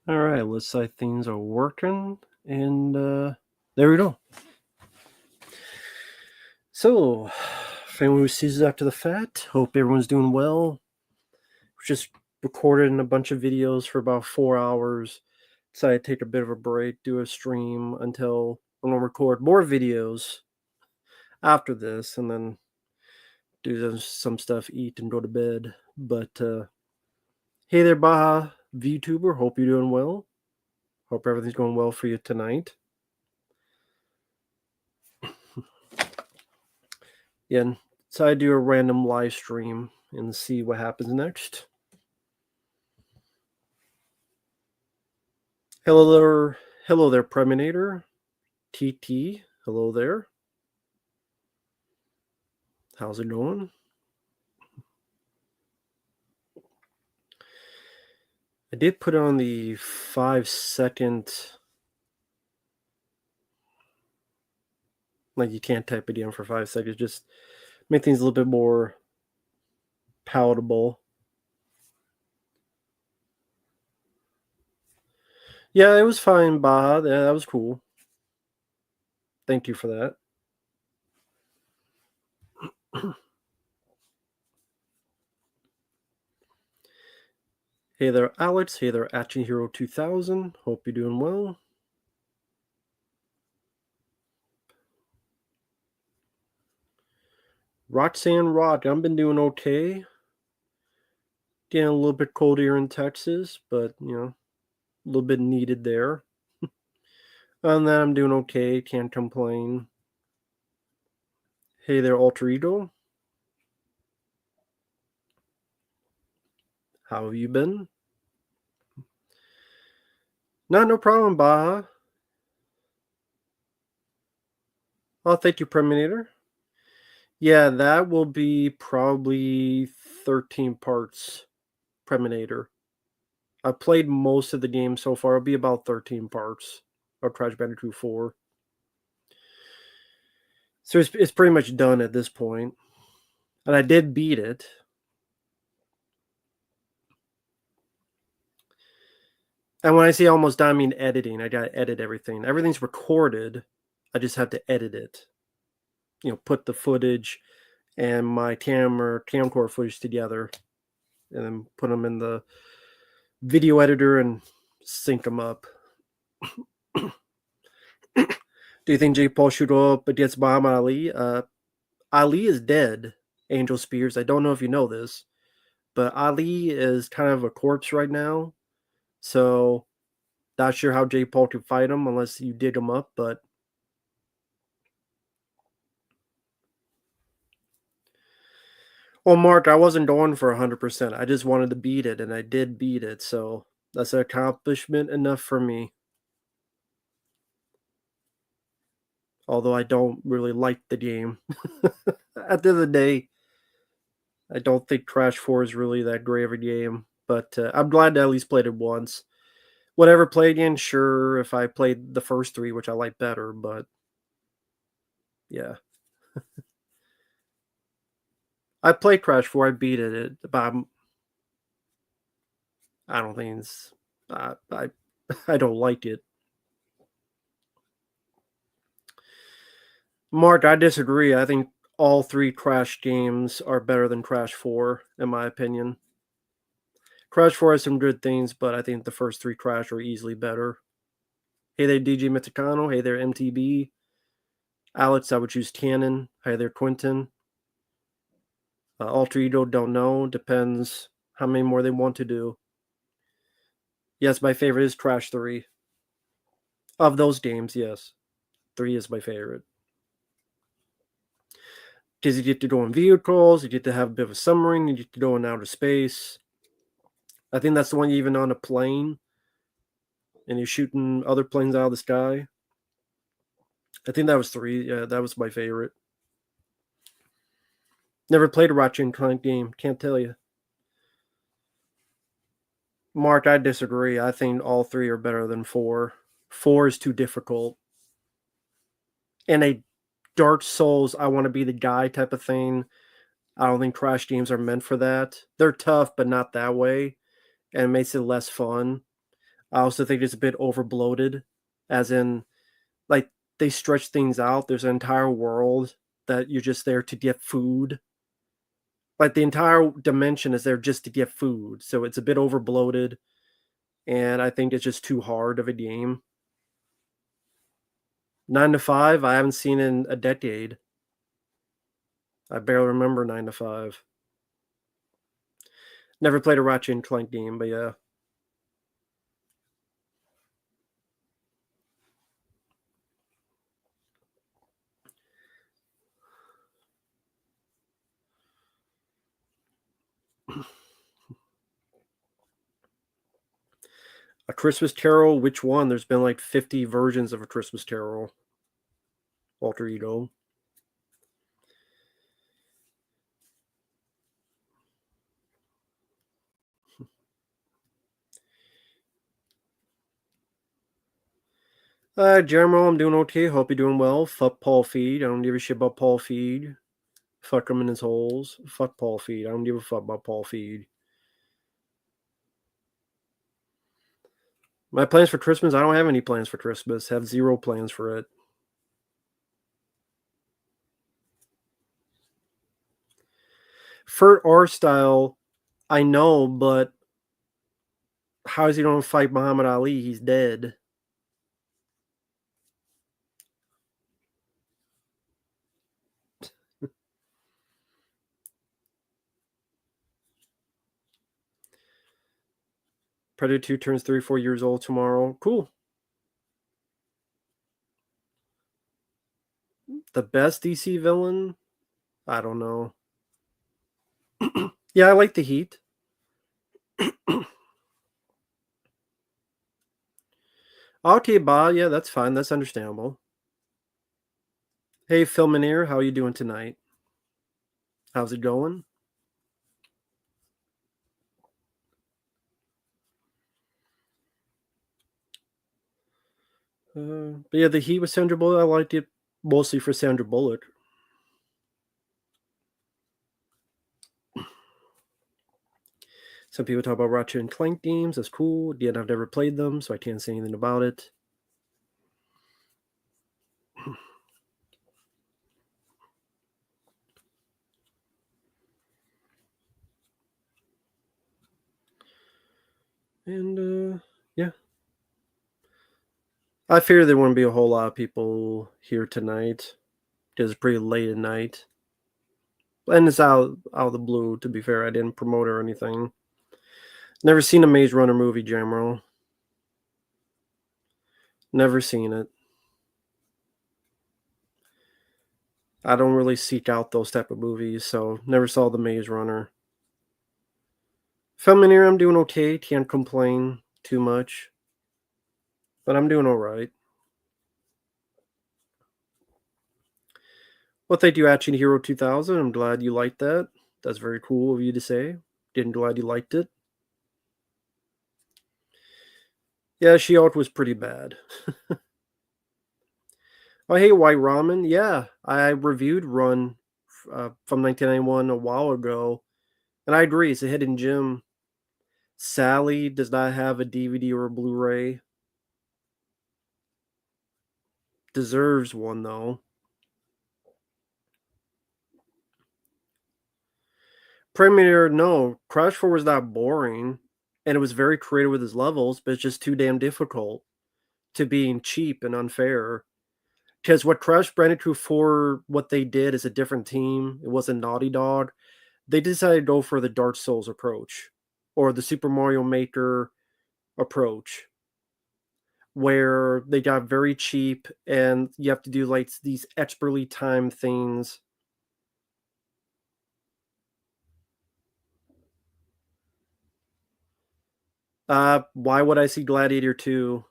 All right, looks like things are working, and there we go. So, family seasons after the fact. Hope everyone's doing well. Just recorded a bunch of videos for about 4 hours. Decided to take a bit of a break, do a stream until I'm gonna record more videos after this, and then do some stuff, eat, and go to bed. But hey there, Baja VTuber. Hope you're doing well. Hope everything's going well for you tonight. Yeah, so I do a random live stream and see what happens next. Hello there, Preminator. TT, hello there. How's it going? I did put on the 5-second, like you can't type it in for 5 seconds, just make things a little bit more palatable. Yeah, it was fine, Baha. Yeah, that was cool. Thank you for that. Hey there, Alex. Hey there, Action Hero 2000. Hope you're doing well. Roxanne Rock, I've been doing okay. Getting a little bit colder here in Texas, but a little bit needed there. And then I'm doing okay, can't complain. Hey there, Alter Ego. How have you been? No problem, Baha. Oh, thank you, Preminator. Yeah, that will be probably 13 parts, Preminator. I played most of the game so far. It'll be about 13 parts of Crash Bandicoot 4. So it's pretty much done at this point. And I did beat it. And when I say almost done, I mean editing. I got to edit everything. Everything's recorded. I just have to edit it. Put the footage and my camcorder footage together and then put them in the video editor and sync them up. Do you think Jake Paul should go up against Muhammad Ali? Ali is dead, Angel Spears. I don't know if you know this, but Ali is kind of a corpse right now. So, not sure how Jake Paul can fight him unless you dig him up, but well, Mark, I wasn't going for 100%. I just wanted to beat it, and I did beat it. So, that's an accomplishment enough for me. Although I don't really like the game. At the end of the day, I don't think Crash 4 is really that great of a game, but I'm glad to at least played it once. Whatever play again, sure, if I played the first 3, which I like better, but yeah. I played Crash 4, I beat it, but I don't think it's... I don't like it. Mark, I disagree. I think all 3 Crash games are better than Crash 4, in my opinion. Crash 4 has some good things, but I think the first 3 Crash are easily better. Hey there, DJ Mitsukano. Hey there, MTB. Alex, I would choose Cannon. Hey there, Quentin. Alter Ego, don't know. Depends how many more they want to do. Yes, my favorite is Crash 3. Of those games, yes. 3 is my favorite. Because you get to go in vehicles, you get to have a bit of a submarine, you get to go in outer space. I think that's the one even on a plane, and you're shooting other planes out of the sky. I think that was 3. Yeah, that was my favorite. Never played a Ratchet and Clank game. Can't tell you. Mark, I disagree. I think all 3 are better than 4. 4 is too difficult. And a Dark Souls, I want to be the guy type of thing. I don't think Crash games are meant for that. They're tough, but not that way. And it makes it less fun. I also think it's a bit over bloated, as in, like, they stretch things out. There's an entire world that you're just there to get food. Like, the entire dimension is there just to get food, so it's a bit over bloated, and I think it's just too hard of a game. 9 to 5, I haven't seen in a decade. I barely remember 9 to 5. Never played a Ratchet and Clank game, but yeah. A Christmas Carol, which one? There's been like 50 versions of A Christmas Carol. Alter Ego. Jeremy, I'm doing okay. Hope you're doing well. Fuck Paul Feed. I don't give a shit about Paul Feed. Fuck him in his holes. Fuck Paul Feed. I don't give a fuck about Paul Feed. My plans for Christmas? I don't have any plans for Christmas. Have zero plans for it. For our style, I know, but how is he going to fight Muhammad Ali? He's dead. Predator 2 turns 34 years old tomorrow. Cool. The best DC villain? I don't know. Yeah, I like the Heat. Okay, Bob. Yeah, that's fine. That's understandable. Hey, Phil Minear, how are you doing tonight? How's it going? But yeah, the Heat with Sandra Bullock, I liked it mostly for Sandra Bullock. Some people talk about Ratchet and Clank games. That's cool. Yet I've never played them, so I can't say anything about it. And yeah, I fear there wouldn't be a whole lot of people here tonight because it's pretty late at night. And it's out of the blue. To be fair, I didn't promote or anything. Never seen a Maze Runner movie, Jamro. Never seen it. I don't really seek out those type of movies, so never saw the Maze Runner. Feminine, I'm doing okay. Can't complain too much, but I'm doing all right. Well, thank you, Action Hero 2000. I'm glad you liked that. That's very cool of you to say. Didn't glad you liked it. Yeah, She-Hulk was pretty bad. Oh, hey, White Ramen. Yeah, I reviewed Run from 1991 a while ago, and I agree. It's a hidden gem. Sally does not have a DVD or a Blu-ray. Deserves one though. Premiere, no. Crash 4 was not boring, and it was very creative with his levels, but it's just too damn difficult to being cheap and unfair. Because what Crash Bandicoot 4, what they did is a different team. It wasn't Naughty Dog. They decided to go for the Dark Souls approach or the Super Mario Maker approach, where they got very cheap and you have to do like these expertly timed things. Why would I see Gladiator 2?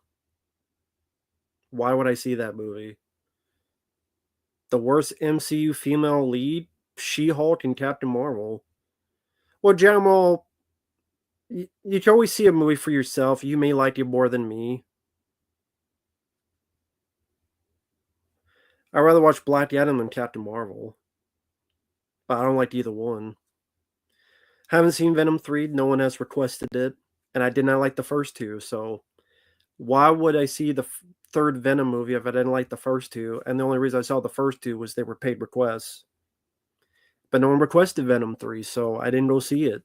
Why would I see that movie? The worst MCU female lead? She-Hulk and Captain Marvel. Well, Jamal, you can always see a movie for yourself. You may like it more than me. I'd rather watch Black Adam than Captain Marvel. But I don't like either one. Haven't seen Venom 3. No one has requested it. And I did not like the first two, so Why would I see the third Venom movie if I didn't like the first two? And the only reason I saw the first two was they were paid requests. But no one requested Venom 3, so I didn't go see it.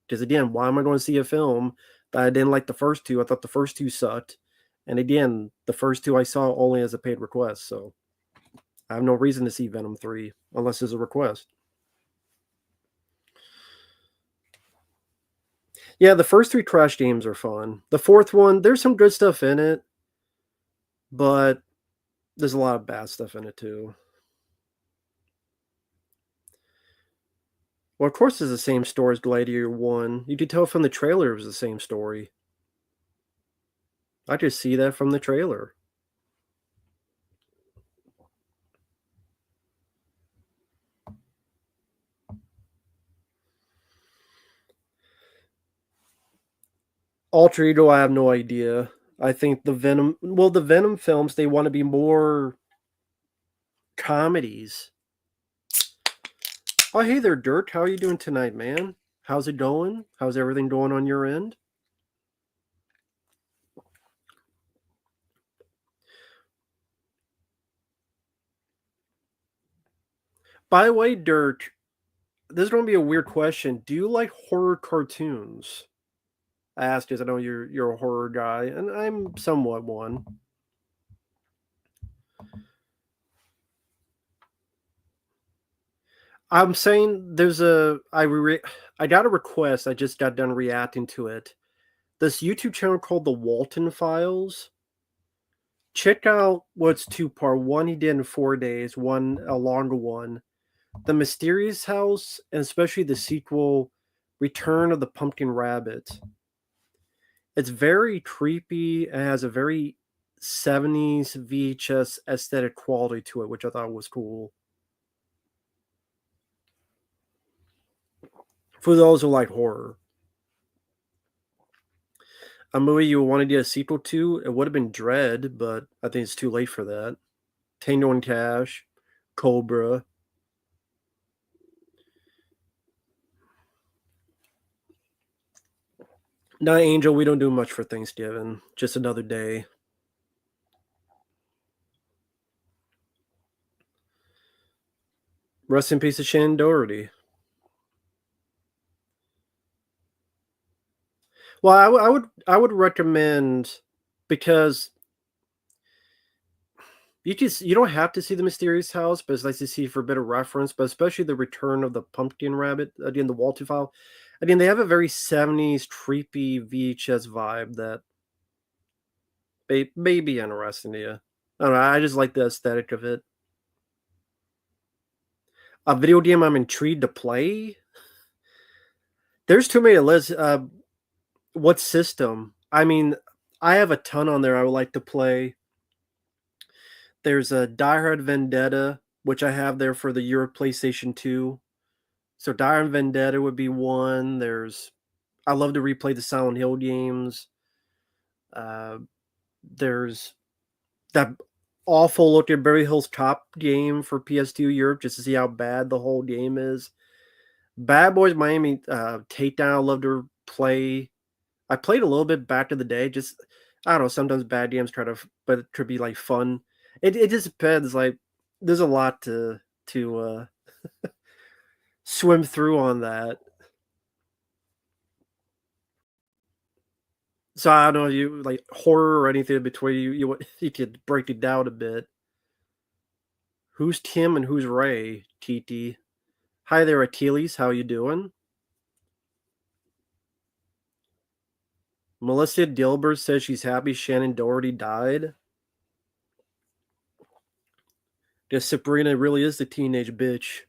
Because again, why am I going to see a film that I didn't like the first two? I thought the first two sucked. And again, the first two I saw only as a paid request, so I have no reason to see Venom 3 unless there's a request. Yeah, the first three Crash games are fun. The fourth one, there's some good stuff in it, but there's a lot of bad stuff in it too. Well, of course, it's the same story as Gladiator 1. You could tell from the trailer it was the same story. I just see that from the trailer. Alter Ego, I have no idea. I think the Venom films, they want to be more comedies. Oh, hey there, Dirk. How are you doing tonight, man? How's it going? How's everything going on your end? By the way, Dirk, this is going to be a weird question. Do you like horror cartoons? I asked because I know you're a horror guy, and I'm somewhat one. I'm saying I got a request. I just got done reacting to it. This YouTube channel called the Walton Files. Check out what's two part. One he did in 4 days. One a longer one. The Mysterious House, and especially the sequel, Return of the Pumpkin Rabbit. It's very creepy and has a very 70s VHS aesthetic quality to it, which I thought was cool. For those who like horror. A movie you wanted to get a sequel to, it would have been Dread, but I think it's too late for that. Tango and Cash, Cobra. Not Angel, we don't do much for Thanksgiving. Just another day. Rest in peace to Shannon Doherty. Well, I would recommend because you don't have to see the Mysterious House, but it's nice to see for a bit of reference. But especially the Return of the Pumpkin Rabbit, again the Walter File. Again, they have a very 70s creepy VHS vibe that may be interesting to you. I don't know. I just like the aesthetic of it. A video game I'm intrigued to play. There's too many lists. What system? I mean, I have a ton on there I would like to play. There's a Die Hard Vendetta, which I have there for the Euro PlayStation 2. So Die Hard Vendetta would be one. I love to replay the Silent Hill games. Uh, there's that awful looking Beverly Hills Cop game for PS2 Europe just to see how bad the whole game is. Bad Boys Miami Takedown, I love to play. I played a little bit back in the day. Just I don't know. Sometimes bad games but it could be like fun. It just depends. Like there's a lot to swim through on that. So I don't know you like horror or anything between you could break it down a bit. Who's Tim and who's Ray? TT. Hi there, Achilles. How you doing? Melissa Dilbert says she's happy Shannon Doherty died. Guess Sabrina really is the teenage bitch.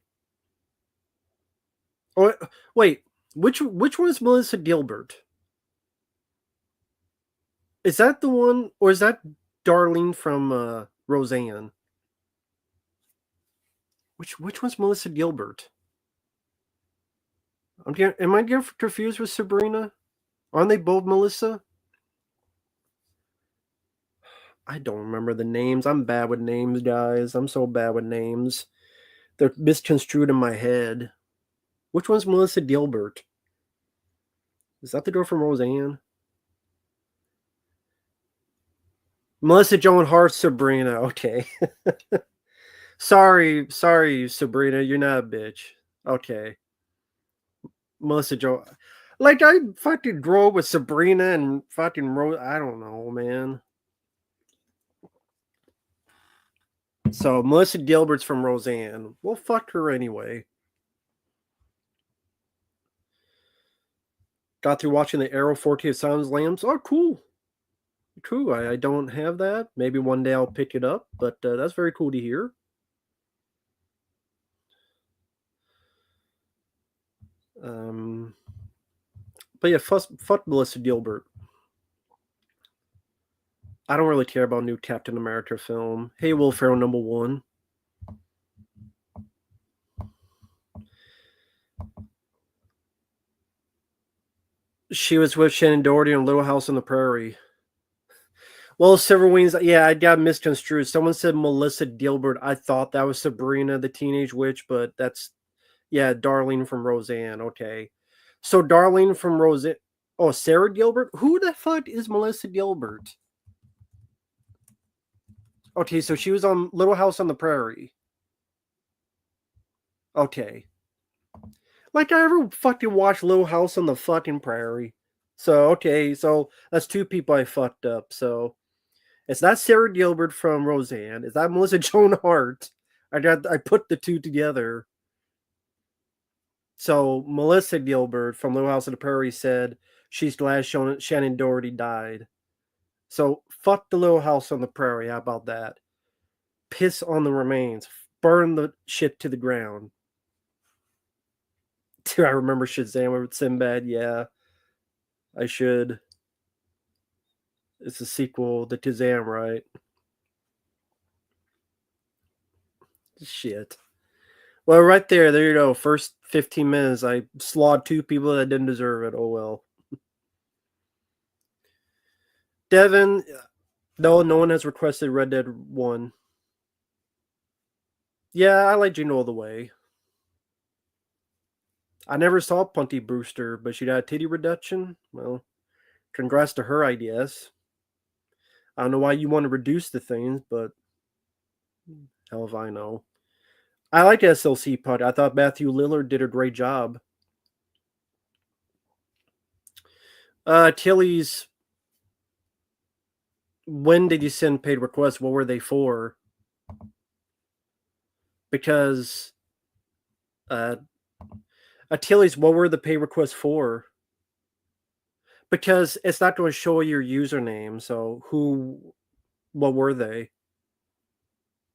Oh wait, which one is Melissa Gilbert? Is that the one, or is that Darlene from Roseanne? Which one's Melissa Gilbert? Am I getting confused with Sabrina? Aren't they both Melissa? I don't remember the names. I'm bad with names, guys. I'm so bad with names. They're misconstrued in my head. Which one's Melissa Gilbert? Is that the girl from Roseanne? Melissa Joan Hart, Sabrina. Okay. sorry, Sabrina. You're not a bitch. Okay. Melissa Joan. Like, I fucking grew up with Sabrina and fucking Rose. I don't know, man. So, Melissa Gilbert's from Roseanne. Well, fuck her anyway. Got through watching the Arrow 40 of Silence Lambs. Oh, cool. Cool. I don't have that. Maybe one day I'll pick it up, but that's very cool to hear. Um, but yeah, fuck Melissa Gilbert. I don't really care about new Captain America film. Hey, Will Ferrell #1. She was with Shannon Doherty in Little House on the Prairie. Well, Silver Wings, yeah, I got misconstrued. Someone said Melissa Gilbert. I thought that was Sabrina the Teenage Witch, but that's, yeah, Darlene from Roseanne. Okay. So Darlene from Roseanne. Oh, Sarah Gilbert? Who the fuck is Melissa Gilbert? Okay, so she was on Little House on the Prairie. Okay. Like, I ever fucking watched Little House on the fucking Prairie. So, okay, so that's two people I fucked up. So, it's not Sarah Gilbert from Roseanne. It's not Melissa Joan Hart. I put the two together. So, Melissa Gilbert from Little House on the Prairie said she's glad Shannon Doherty died. So, fuck the Little House on the Prairie. How about that? Piss on the remains. Burn the shit to the ground. Do I remember Shazam with Sinbad? Yeah, I should. It's a sequel to Kazam, right? Shit. Well, right there you go. First 15 minutes, I slaughtered two people that didn't deserve it. Oh well. Devin, no one has requested Red Dead 1. Yeah, I like Jingle All the Way. I never saw Punty Brewster, but she got a titty reduction. Well, congrats to her, I guess. I don't know why you want to reduce the things, but hell if I know. I like SLC Punt. I thought Matthew Lillard did a great job. Tilly's, when did you send paid requests? What were they for? Because Achilles, what were the pay requests for? Because it's not going to show your username. So what were they?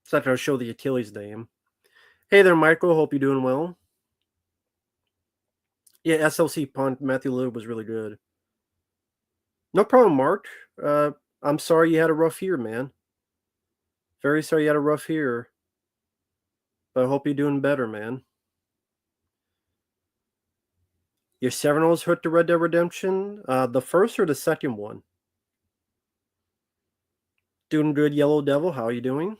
It's not going to show the Achilles name. Hey there, Michael. Hope you're doing well. Yeah, SLC punt. Matthew Lillard was really good. No problem, Mark. I'm sorry you had a rough year, man. Very sorry you had a rough year. But I hope you're doing better, man. Your Seminoles hurt the Red Dead Redemption? The first or the second one? Doing good, Yellow Devil. How are you doing?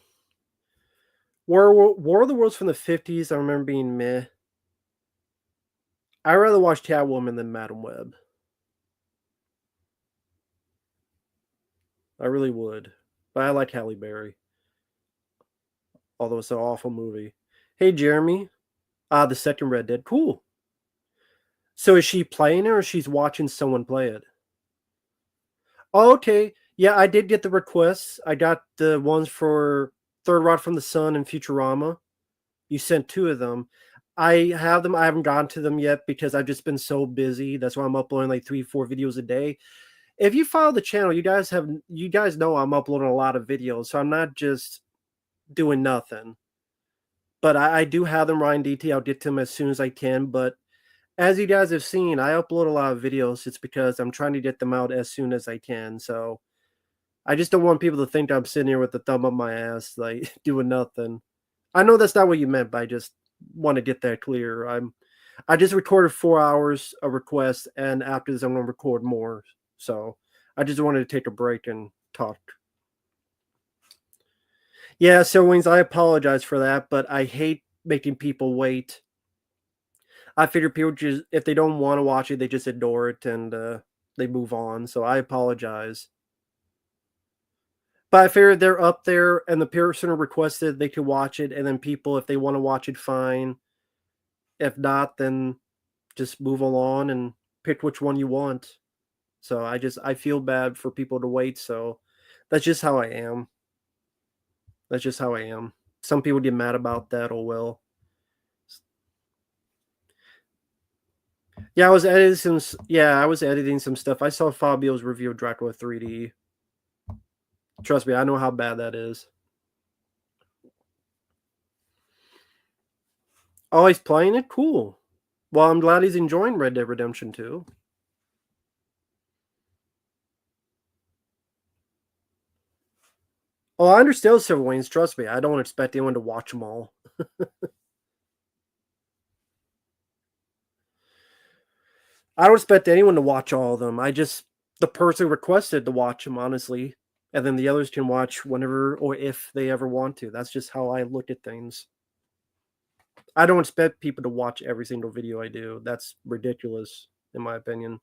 War of the Worlds from the 50s, I remember being meh. I'd rather watch Catwoman than Madam Web. I really would. But I like Halle Berry. Although it's an awful movie. Hey, Jeremy. The second Red Dead. Cool. So is she playing it or she's watching someone play it? Oh, okay. Yeah, I did get the requests. I got the ones for Third Rock from the Sun and Futurama. You sent two of them. I have them. I haven't gotten to them yet because I've just been so busy. That's why I'm uploading like 3-4 videos a day. If you follow the channel, you guys know I'm uploading a lot of videos, so I'm not just doing nothing. But I do have them right in DT. I'll get to them as soon as I can. But as you guys have seen, I upload a lot of videos. It's because I'm trying to get them out as soon as I can. So I just don't want people to think I'm sitting here with the thumb up my ass, like doing nothing. I know that's not what you meant, but I just want to get that clear. I just recorded 4 hours of requests, and after this, I'm going to record more. So I just wanted to take a break and talk. Yeah, so Wings, I apologize for that, but I hate making people wait. I figure people just, if they don't want to watch it, they just ignore it and they move on. So I apologize. But I figured they're up there, and the person who requested they could watch it, and then people, if they want to watch it, fine. If not, then just move along and pick which one you want. So I feel bad for people to wait. So that's just how I am. That's just how I am. Some people get mad about that. Oh well. Yeah, I was editing some. Yeah, I was editing some stuff. I saw Fabio's review of Dracula 3D. Trust me, I know how bad that is. Oh, he's playing it? Cool. Well, I'm glad he's enjoying Red Dead Redemption 2. Oh, I understand Civil Wings. Trust me, I don't expect anyone to watch them all. I don't expect anyone to watch all of them. I just the person requested to watch them, honestly, and then the others can watch whenever or if they ever want to. That's just how I look at things. I don't expect people to watch every single video I do. That's ridiculous, in my opinion.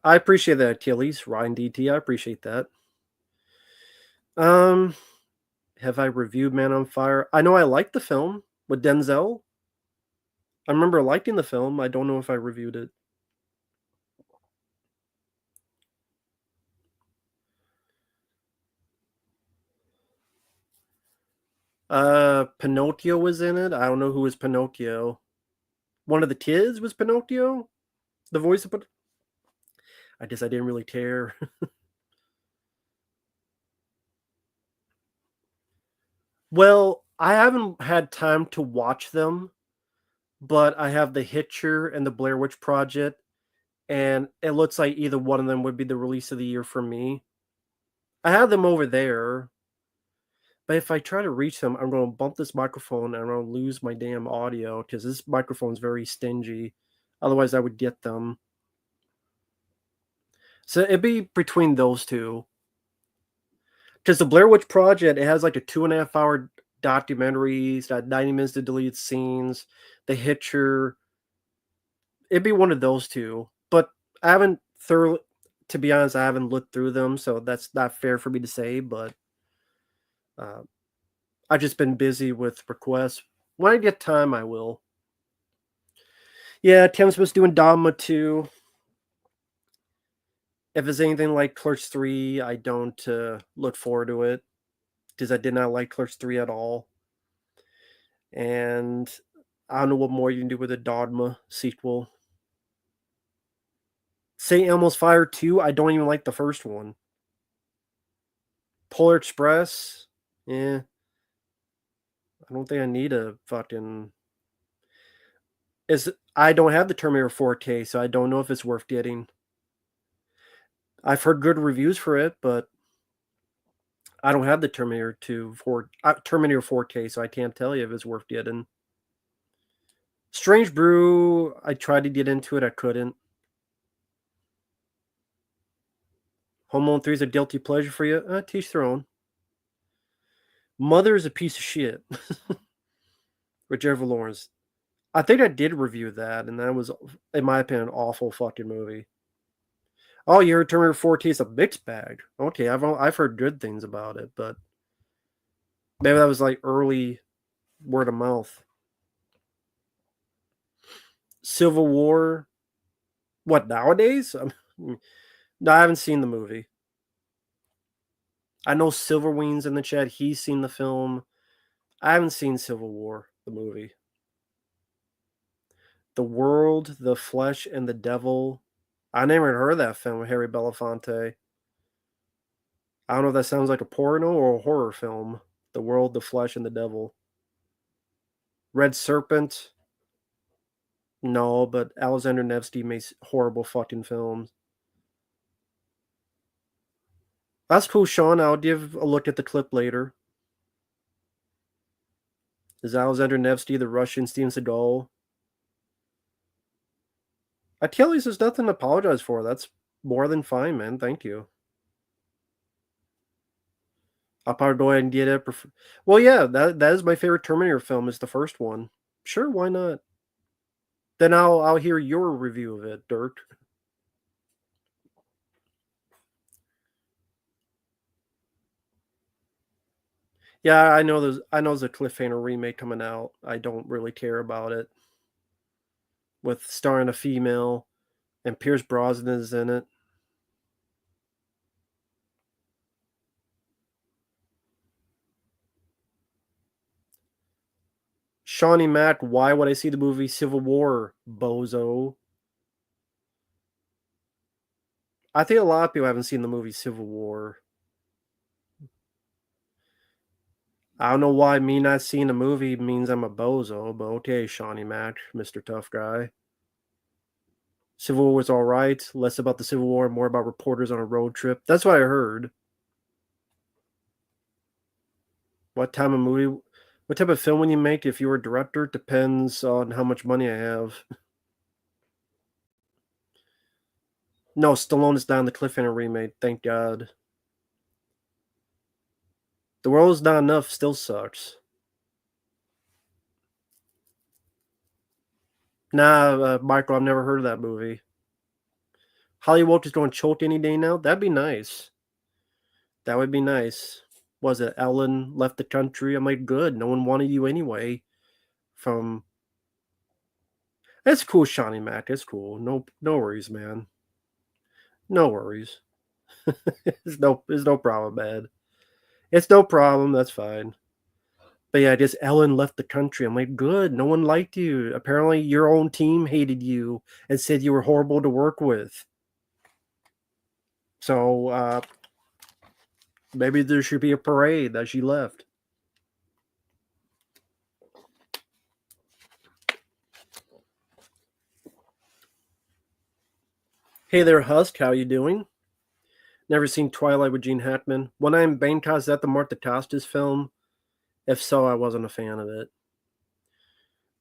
I appreciate that, Achilles, Ryan DT. I appreciate that. Um, have I reviewed Man on Fire? I know I liked the film with Denzel. I remember liking the film. I don't know if I reviewed it. Pinocchio was in it. I don't know who was Pinocchio. One of the kids was Pinocchio. The voice of I guess I didn't really care. Well, I haven't had time to watch them, but I have The Hitcher and the Blair Witch Project, and it looks like either one of them would be the release of the year for me. I have them over there, but if I try to reach them, I'm going to bump this microphone and I'm going to lose my damn audio because this microphone is very stingy. Otherwise, I would get them. So it'd be between those two. Because the Blair Witch Project, it has like a 2.5 hour documentary. It's got 90 minutes of deleted scenes. The Hitcher, it'd be one of those two. But I haven't thoroughly, to be honest, I haven't looked through them, so that's not fair for me to say. But uh, I've just been busy with requests. When I get time, I will. Yeah, Tim Smith's doing Dogma 2. If it's anything like Clerks 3, I don't look forward to it because I did not like Clerks 3 at all. And I don't know what more you can do with a Dogma sequel. St. Elmo's Fire 2, I don't even like the first one. Polar Express, yeah. I don't think I need a fucking. I don't have the Terminator 4K, so I don't know if it's worth getting. I've heard good reviews for it, but I don't have the Terminator 4K, so I can't tell you if it's worth getting. Strange Brew, I tried to get into it, I couldn't. Home Alone 3 is a guilty pleasure for you? Teach their own. Mother is a piece of shit. With Jennifer Lawrence. I think I did review that, and that was, in my opinion, an awful fucking movie. Oh, you heard Terminator 4K is a mixed bag. Okay, I've heard good things about it, but maybe that was like early word of mouth. Civil War. What nowadays? No, I haven't seen the movie. I know Silverwing's in the chat. He's seen the film. I haven't seen Civil War, the movie. The World, the Flesh, and the Devil. I never heard of that film with Harry Belafonte. I don't know if that sounds like a porno or a horror film. The World, the Flesh, and the Devil. Red Serpent. No, but Alexander Nevsky makes horrible fucking films. That's cool, Sean. I'll give a look at the clip later. Is Alexander Nevsky the Russian Steven Seagal? Achilles, there's nothing to apologize for. That's more than fine, man. Thank you. I'll probably go ahead and get it. Well, yeah, that is my favorite Terminator film. Is the first one. Sure, why not? Then I'll hear your review of it, Dirk. Yeah, I know there's a cliffhanger remake coming out. I don't really care about it. With starring a female and Pierce Brosnan is in it. Shawnee Mack, why would I see the movie Civil War, bozo? I think a lot of people haven't seen the movie Civil War. I don't know why me not seeing the movie means I'm a bozo, but okay, Shawnee Mack, Mr. Tough Guy. Civil War was alright. Less about the Civil War, more about reporters on a road trip. That's what I heard. What time of movie, what type of film would you make if you were a director? Depends on how much money I have. No, Stallone is not in the Cliffhanger remake, thank God. The World Is Not Enough still sucks. Nah, Michael, I've never heard of that movie. Hollywood is going to choke any day now? That'd be nice. That would be nice. Was it Ellen left the country? I'm like, good. No one wanted you anyway. From It's cool, Shawnee Mac. It's cool. No worries, man. No worries. It's no problem, man. It's no problem. That's fine. But yeah, just Ellen left the country. I'm like, good. No one liked you. Apparently, your own team hated you and said you were horrible to work with. So maybe there should be a parade that she left. Hey there, Husk. How you doing? Never seen Twilight with Gene Hackman. When I'm Bangkok, is that the Martha Costas film? If so, I wasn't a fan of it.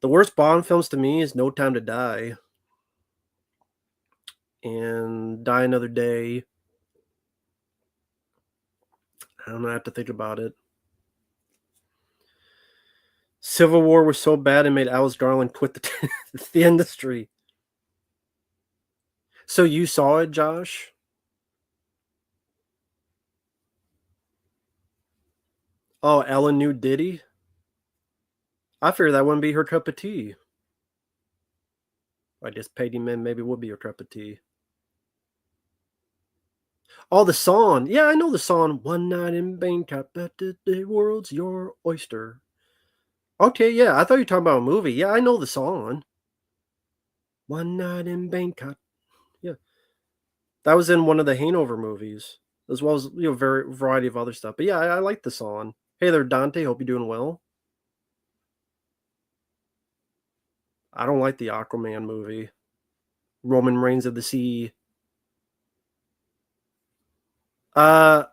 The worst Bond films to me is No Time to Die and Die Another Day. I don't know. I have to think about it. Civil War was so bad it made Alice Garland quit the industry. So you saw it, Josh? Oh, Ellen knew Diddy? I figured that wouldn't be her cup of tea. I guess Peggy Men maybe would be her cup of tea. Oh, the song. Yeah, I know the song. One night in Bangkok, but the world's your oyster. Okay, yeah, I thought you were talking about a movie. Yeah, I know the song. One night in Bangkok. Yeah, that was in one of the Hanover movies, as well as very variety of other stuff. But yeah, I like the song. Hey there, Dante. Hope you're doing well. I don't like the Aquaman movie. Roman Reigns of the Sea. Uh,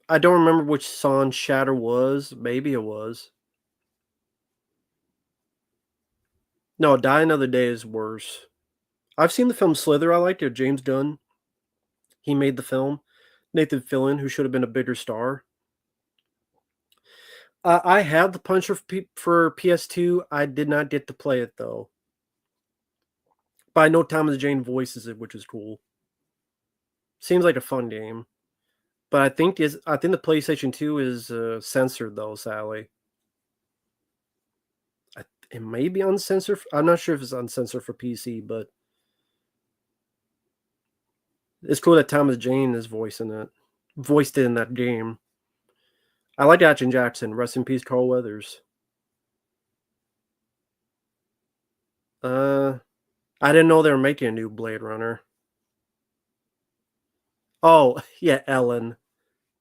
I don't remember which song Shatter was. Maybe it was. No, Die Another Day is worse. I've seen the film Slither. I liked it. James Gunn. He made the film. Nathan Fillion, who should have been a bigger star. I had the Punch for PS2. I did not get to play it though. But I know Thomas Jane voices it, which is cool. Seems like a fun game. But I think the PlayStation 2 is censored though, Sally. It may be uncensored. I'm not sure if it's uncensored for PC, but it's cool that Thomas Jane is voiced it in that game. I like Action Jackson. Rest in peace, Carl Weathers. Uh, I didn't know they were making a new Blade Runner. Oh, yeah, Ellen.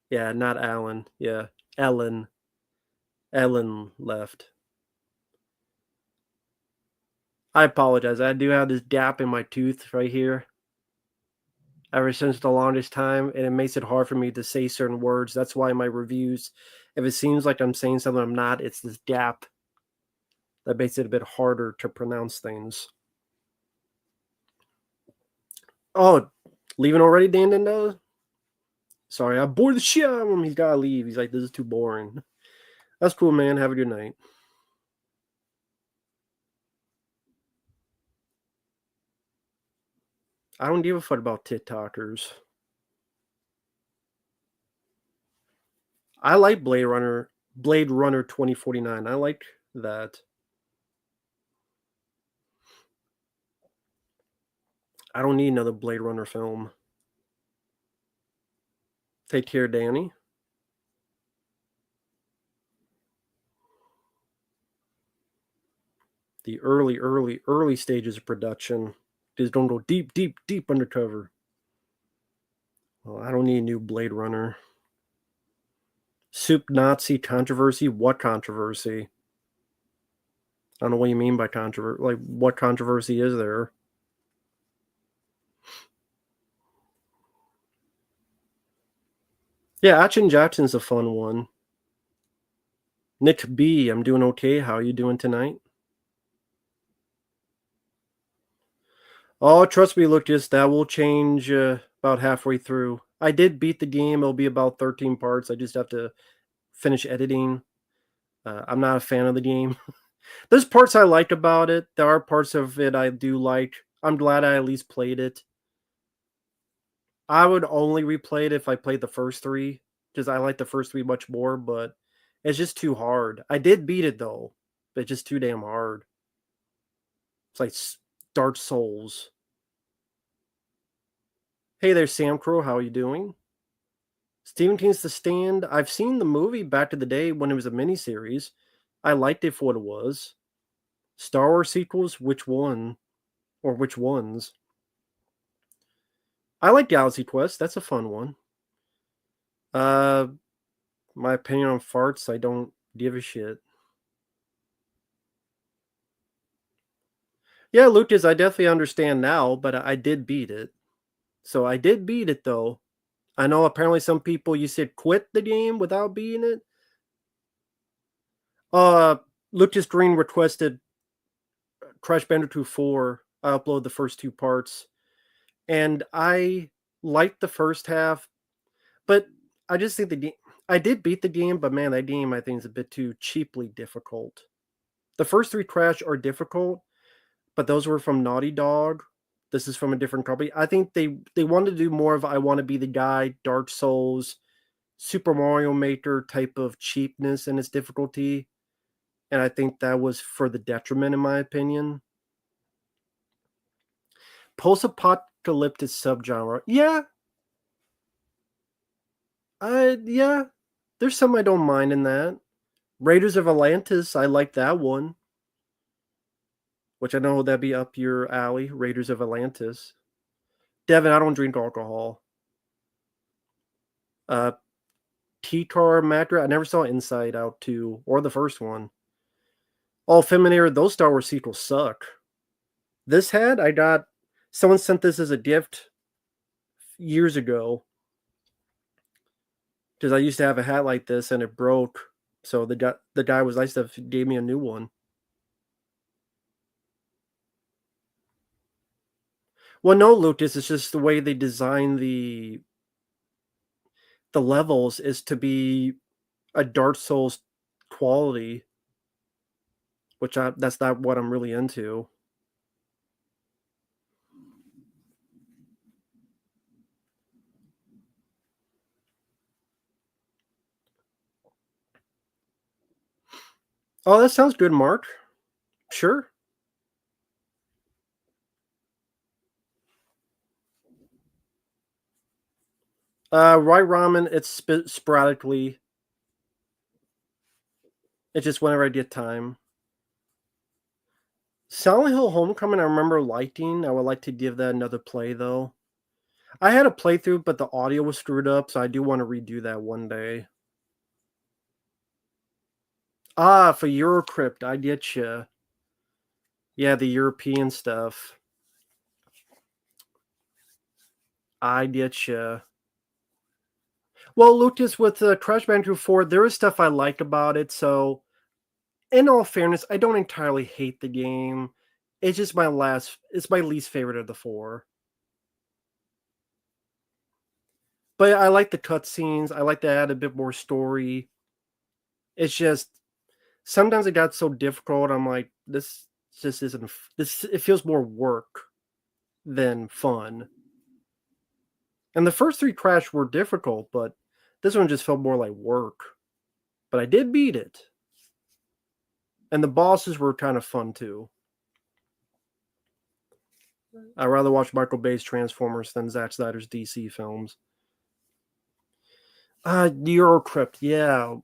Yeah, not Alan. Yeah, Ellen. Ellen left. I apologize. I do have this gap in my tooth right here ever since the longest time, and it makes it hard for me to say certain words. That's why my reviews, if it seems like I'm saying something I'm not, it's this gap that makes it a bit harder to pronounce things. Oh, leaving already, Dan Dendo? Sorry, I bored the shit out of him. He's gotta leave. He's like, this is too boring. That's cool, man. Have a good night. I don't give a fuck about TikTokers. I like Blade Runner. Blade Runner 2049. I like that. I don't need another Blade Runner film. Take care, Danny. The early stages of production. Just don't go deep undercover. Well, I don't need a new Blade Runner. Soup Nazi controversy? What controversy? I don't know what you mean by controversy. Like, what controversy is there? Yeah, Action Jackson's a fun one. Nick B, I'm doing okay. How are you doing tonight? Oh, trust me, Lucas, that will change about halfway through. I did beat the game. It'll be about 13 parts. I just have to finish editing. I'm not a fan of the game. There's parts I like about it. There are parts of it I do like. I'm glad I at least played it. I would only replay it if I played the first three because I like the first three much more, but it's just too hard. I did beat it though, but it's just too damn hard. It's like Dark Souls. Hey there, Sam Crow. How are you doing? Stephen King's The Stand. I've seen the movie back to the day when it was a miniseries. I liked it for what it was. Star Wars sequels, which one? Or which ones? I like Galaxy Quest. That's a fun one. Uh, my opinion on farts, I don't give a shit. Yeah, Lucas, I definitely understand now, but I did beat it. So I did beat it though. I know apparently some people you said quit the game without beating it. Uh Lucas Green requested Crash Bandicoot 4. I upload the first two parts. And I liked the first half, but I just think the game I did beat the game, but man, that game I think is a bit too cheaply difficult. The first three Crash are difficult, but those were from Naughty Dog. This is from a different company. I think they wanted to do more of I want to be the guy, Dark Souls, Super Mario Maker type of cheapness in its difficulty, and I think that was for the detriment, in my opinion. Post-apocalyptic subgenre, yeah, there's some I don't mind in that. Raiders of Atlantis, I like that one, which I know that'd be up your alley. Raiders of Atlantis. Devin, I don't drink alcohol. Uh, T-Car Matter, I never saw Inside Out 2 or the first one. All Feminator, those Star Wars sequels suck. This had, I got, someone sent this as a gift years ago because I used to have a hat like this and it broke. So the guy was nice enough gave me a new one. Well, no, Lucas, it's just the way they design the levels is to be a Dark Souls quality, which that's not what I'm really into. Oh, that sounds good, Mark. Sure. Right ramen, it's sporadically. It's just whenever I get time. Silent Hill Homecoming, I remember liking. I would like to give that another play though. I had a playthrough, but the audio was screwed up, so I do want to redo that one day. Ah, for Eurocrypt, I get you. Yeah, the European stuff. I get you. Well, Lucas, with Crash Bandicoot 4, there is stuff I like about it. So, in all fairness, I don't entirely hate the game. It's just it's my least favorite of the four. But I like the cutscenes. I like to add a bit more story. It's just sometimes it got so difficult. I'm like, this just isn't. This it feels more work than fun. And the first three Crash were difficult, but this one just felt more like work. but I did beat it. And the bosses were kind of fun too. I'd rather watch Michael Bay's Transformers than Zack Snyder's DC films. The Eurocrypt, yeah.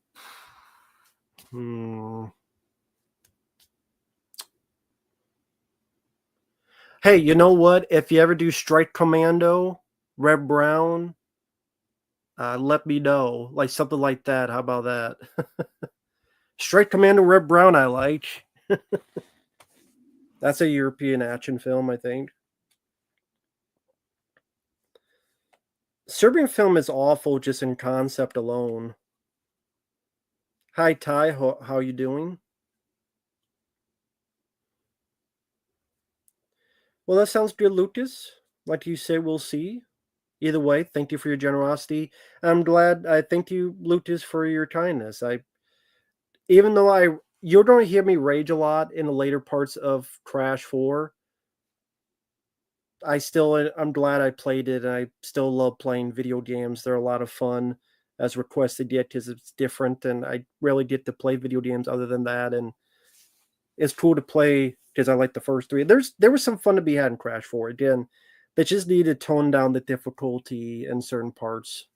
Hey, you know what? If you ever do Strike Commando, Red Brown, let me know. Like something like that. How about that? Strike Commando, Red Brown, I like. That's a European action film, I think. Serbian film is awful just in concept alone. Hi, Ty. How you doing? Well, that sounds good, Lucas. Like you say, we'll see. Either way, thank you for your generosity. I'm glad. I thank you, Lucas, for your kindness. Even though you're going to hear me rage a lot in the later parts of Crash 4. I'm glad I played it. And I still love playing video games. They're a lot of fun, as requested yet, because it's different, and I rarely get to play video games other than that. And it's cool to play because I like the first three. There was some fun to be had in Crash 4. Again, they just need to tone down the difficulty in certain parts.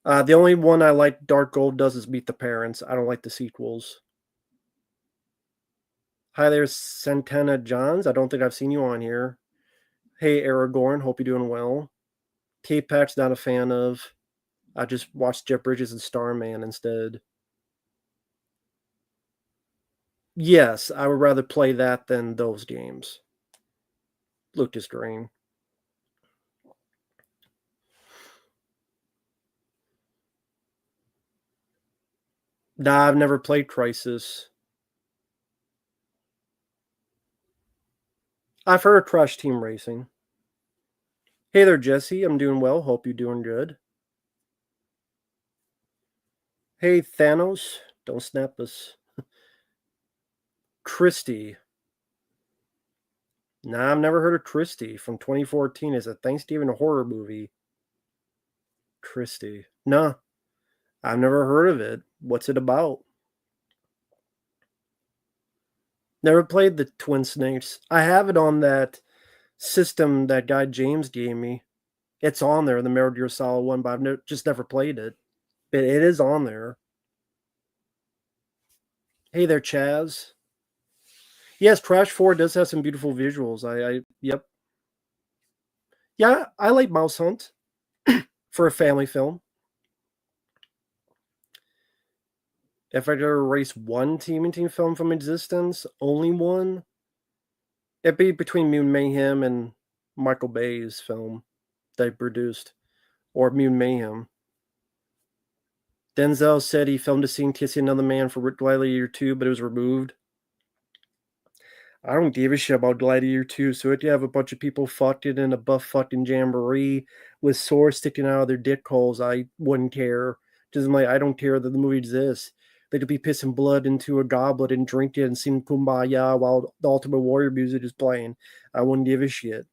The only one I like Dark Gold does is Meet the Parents. I don't like the sequels. Hi there, Santana Johns. I don't think I've seen you on here. Hey, Aragorn. Hope you're doing well. K-Pack's not a fan of. I just watched Jeff Bridges and Starman instead. Yes, I would rather play that than those games. Lucas Green. Nah, I've never played Crisis. I've heard of Crash Team Racing. Hey there, Jesse. I'm doing well. Hope you're doing good. Hey, Thanos. Don't snap us. Christie. Nah, I've never heard of Christie. From 2014. Is a Thanksgiving horror movie. Christie. Nah, I've never heard of it. What's it about? Never played the Twin Snakes. I have it on that system that guy James gave me. It's on there, the Metal Gear Solid 1, but I've just never played it. But it is on there. Hey there, Chaz. Yes, Crash 4 does have some beautiful visuals. Yep. Yeah, I like Mouse Hunt for a family film. If I could erase one TMNT film from existence, only one, it'd be between Mutant Mayhem and Michael Bay's film they produced, or Mutant Mayhem. Denzel said he filmed a scene kissing another man for Gladiator 2, but it was removed. I don't give a shit about Gladiator 2, so if you have a bunch of people fucking in a buff fucking jamboree with swords sticking out of their dick holes, I wouldn't care. Just like, I don't care that the movie exists. They could be pissing blood into a goblet and drink it and sing Kumbaya while the Ultimate Warrior music is playing. I wouldn't give a shit.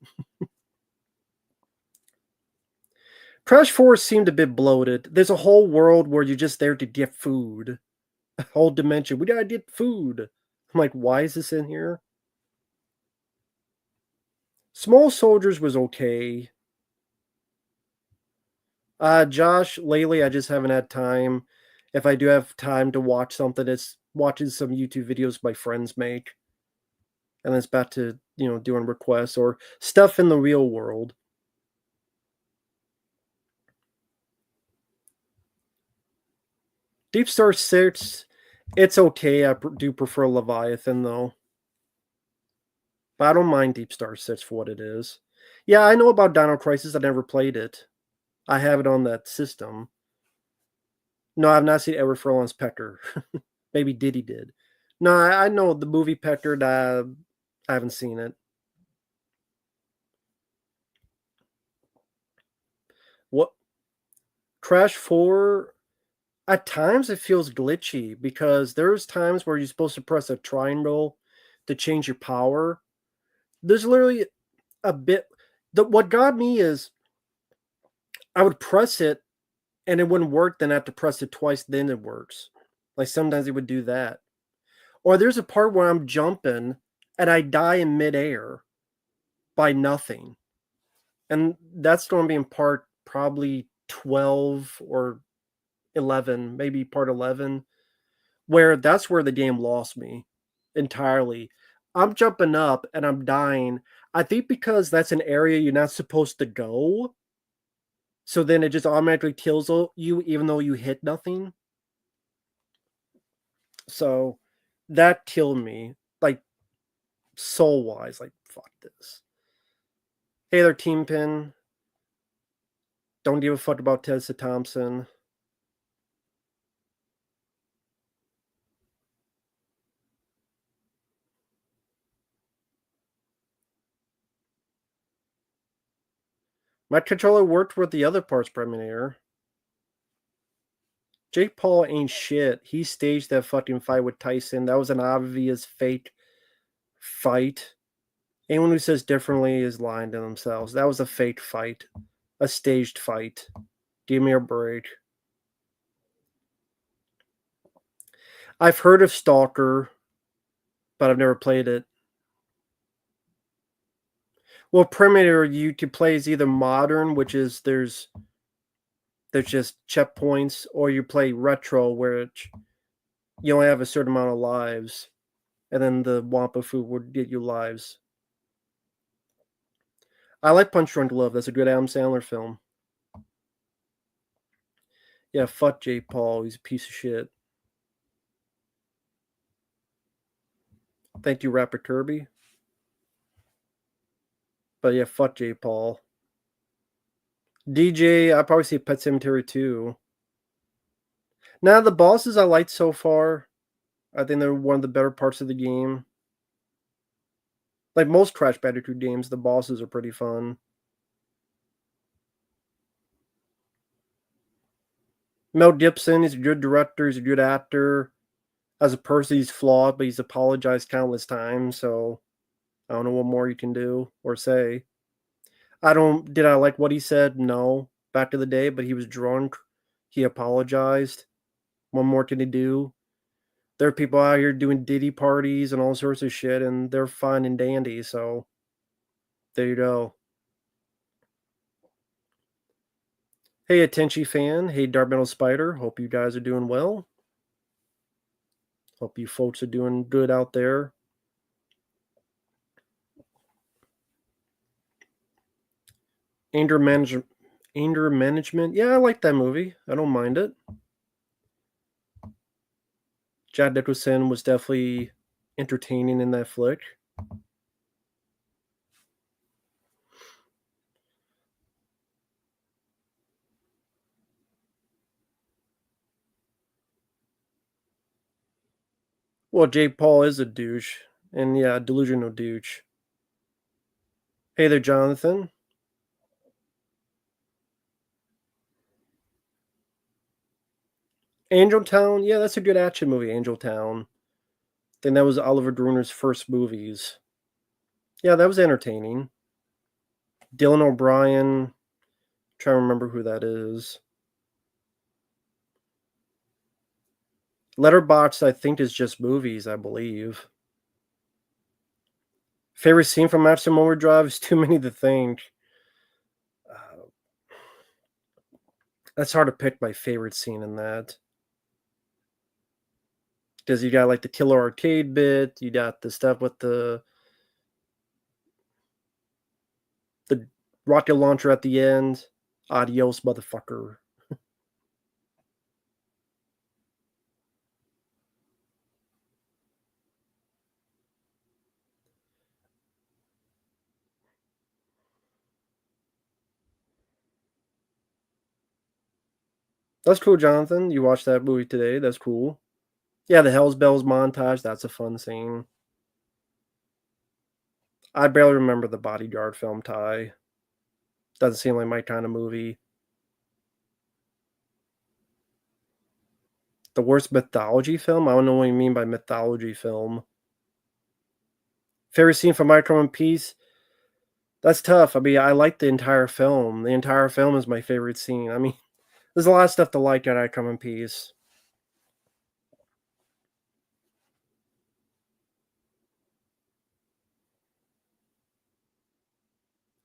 Crash 4 seemed a bit bloated. There's a whole world where you're just there to get food. A whole dimension. We gotta get food. I'm like, why is this in here? Small Soldiers was okay. Josh, lately I just haven't had time. If I do have time to watch something, it's watching some YouTube videos my friends make. And it's back to, doing requests or stuff in the real world. Deep Star 6, it's okay. I do prefer Leviathan, though. But I don't mind Deep Star 6 for what it is. Yeah, I know about Dino Crisis. I never played it. I have it on that system. No, I've not seen Edward Furlong's Pecker. Maybe Diddy did. No, I know the movie Pecker. I haven't seen it. What? Crash 4, at times it feels glitchy because there's times where you're supposed to press a triangle to change your power. There's literally a bit. What got me is I would press it and it wouldn't work, then I have to press it twice, then it works. Like sometimes it would do that. Or there's a part where I'm jumping and I die in midair by nothing. And that's going to be in part probably 12 or 11, maybe part 11, where that's where the game lost me entirely. I'm jumping up and I'm dying. I think because that's an area you're not supposed to go. So then it just automatically kills you even though you hit nothing. So that killed me, like soul wise. Like, fuck this. Hey there, Team Pin. Don't give a fuck about Tessa Thompson. My controller worked with the other parts Preminator. Jake Paul ain't shit. He staged that fucking fight with Tyson. That was an obvious fake fight. Anyone who says differently is lying to themselves. That was a fake fight. A staged fight. Give me a break. I've heard of Stalker, but I've never played it. Well, Perimeter you could play as either modern, which is there's just checkpoints, or you play retro, where you only have a certain amount of lives, and then the Wampa food would get you lives. I like Punch Drunk Love. That's a good Adam Sandler film. Yeah, fuck Jake Paul. He's a piece of shit. Thank you, Rapper Kirby. But yeah, fuck Jake Paul. DJ, I'd probably say Pet Cemetery 2. Now, the bosses I liked so far, I think they're one of the better parts of the game. Like most Crash Bandicoot games, the bosses are pretty fun. Mel Gibson, he's a good director, he's a good actor. As a person, he's flawed, but he's apologized countless times, so I don't know what more you can do or say. Did I like what he said? No. Back to the day, but he was drunk. He apologized. What more can he do? There are people out here doing Diddy parties and all sorts of shit, and they're fine and dandy, so there you go. Hey, Atenchi fan. Hey, Dark Metal Spider. Hope you guys are doing well. Hope you folks are doing good out there. Anger Management. Anger Management. Yeah, I like that movie. I don't mind it. Jack Nicholson was definitely entertaining in that flick. Well, Jake Paul is a douche. And yeah, delusional douche. Hey there, Jonathan. Angel Town. Yeah, that's a good action movie, Angel Town. I think that was Oliver Gruner's first movies. Yeah, that was entertaining. Dylan O'Brien. Trying to remember who that is. Letterboxd, I think, is just movies, I believe. Favorite scene from Maximum Overdrive is too many to think. That's hard to pick my favorite scene in that. Because you got like the killer arcade bit, you got the stuff with the rocket launcher at the end. Adios, motherfucker. That's cool, Jonathan. You watched that movie today. That's cool. Yeah, the Hell's Bells montage. That's a fun scene. I barely remember the Bodyguard film, Ty. Doesn't seem like my kind of movie. The worst mythology film? I don't know what you mean by mythology film. Favorite scene from Micro and Peace? That's tough. I mean, I like the entire film. The entire film is my favorite scene. I mean, There's a lot of stuff to like that I come in peace.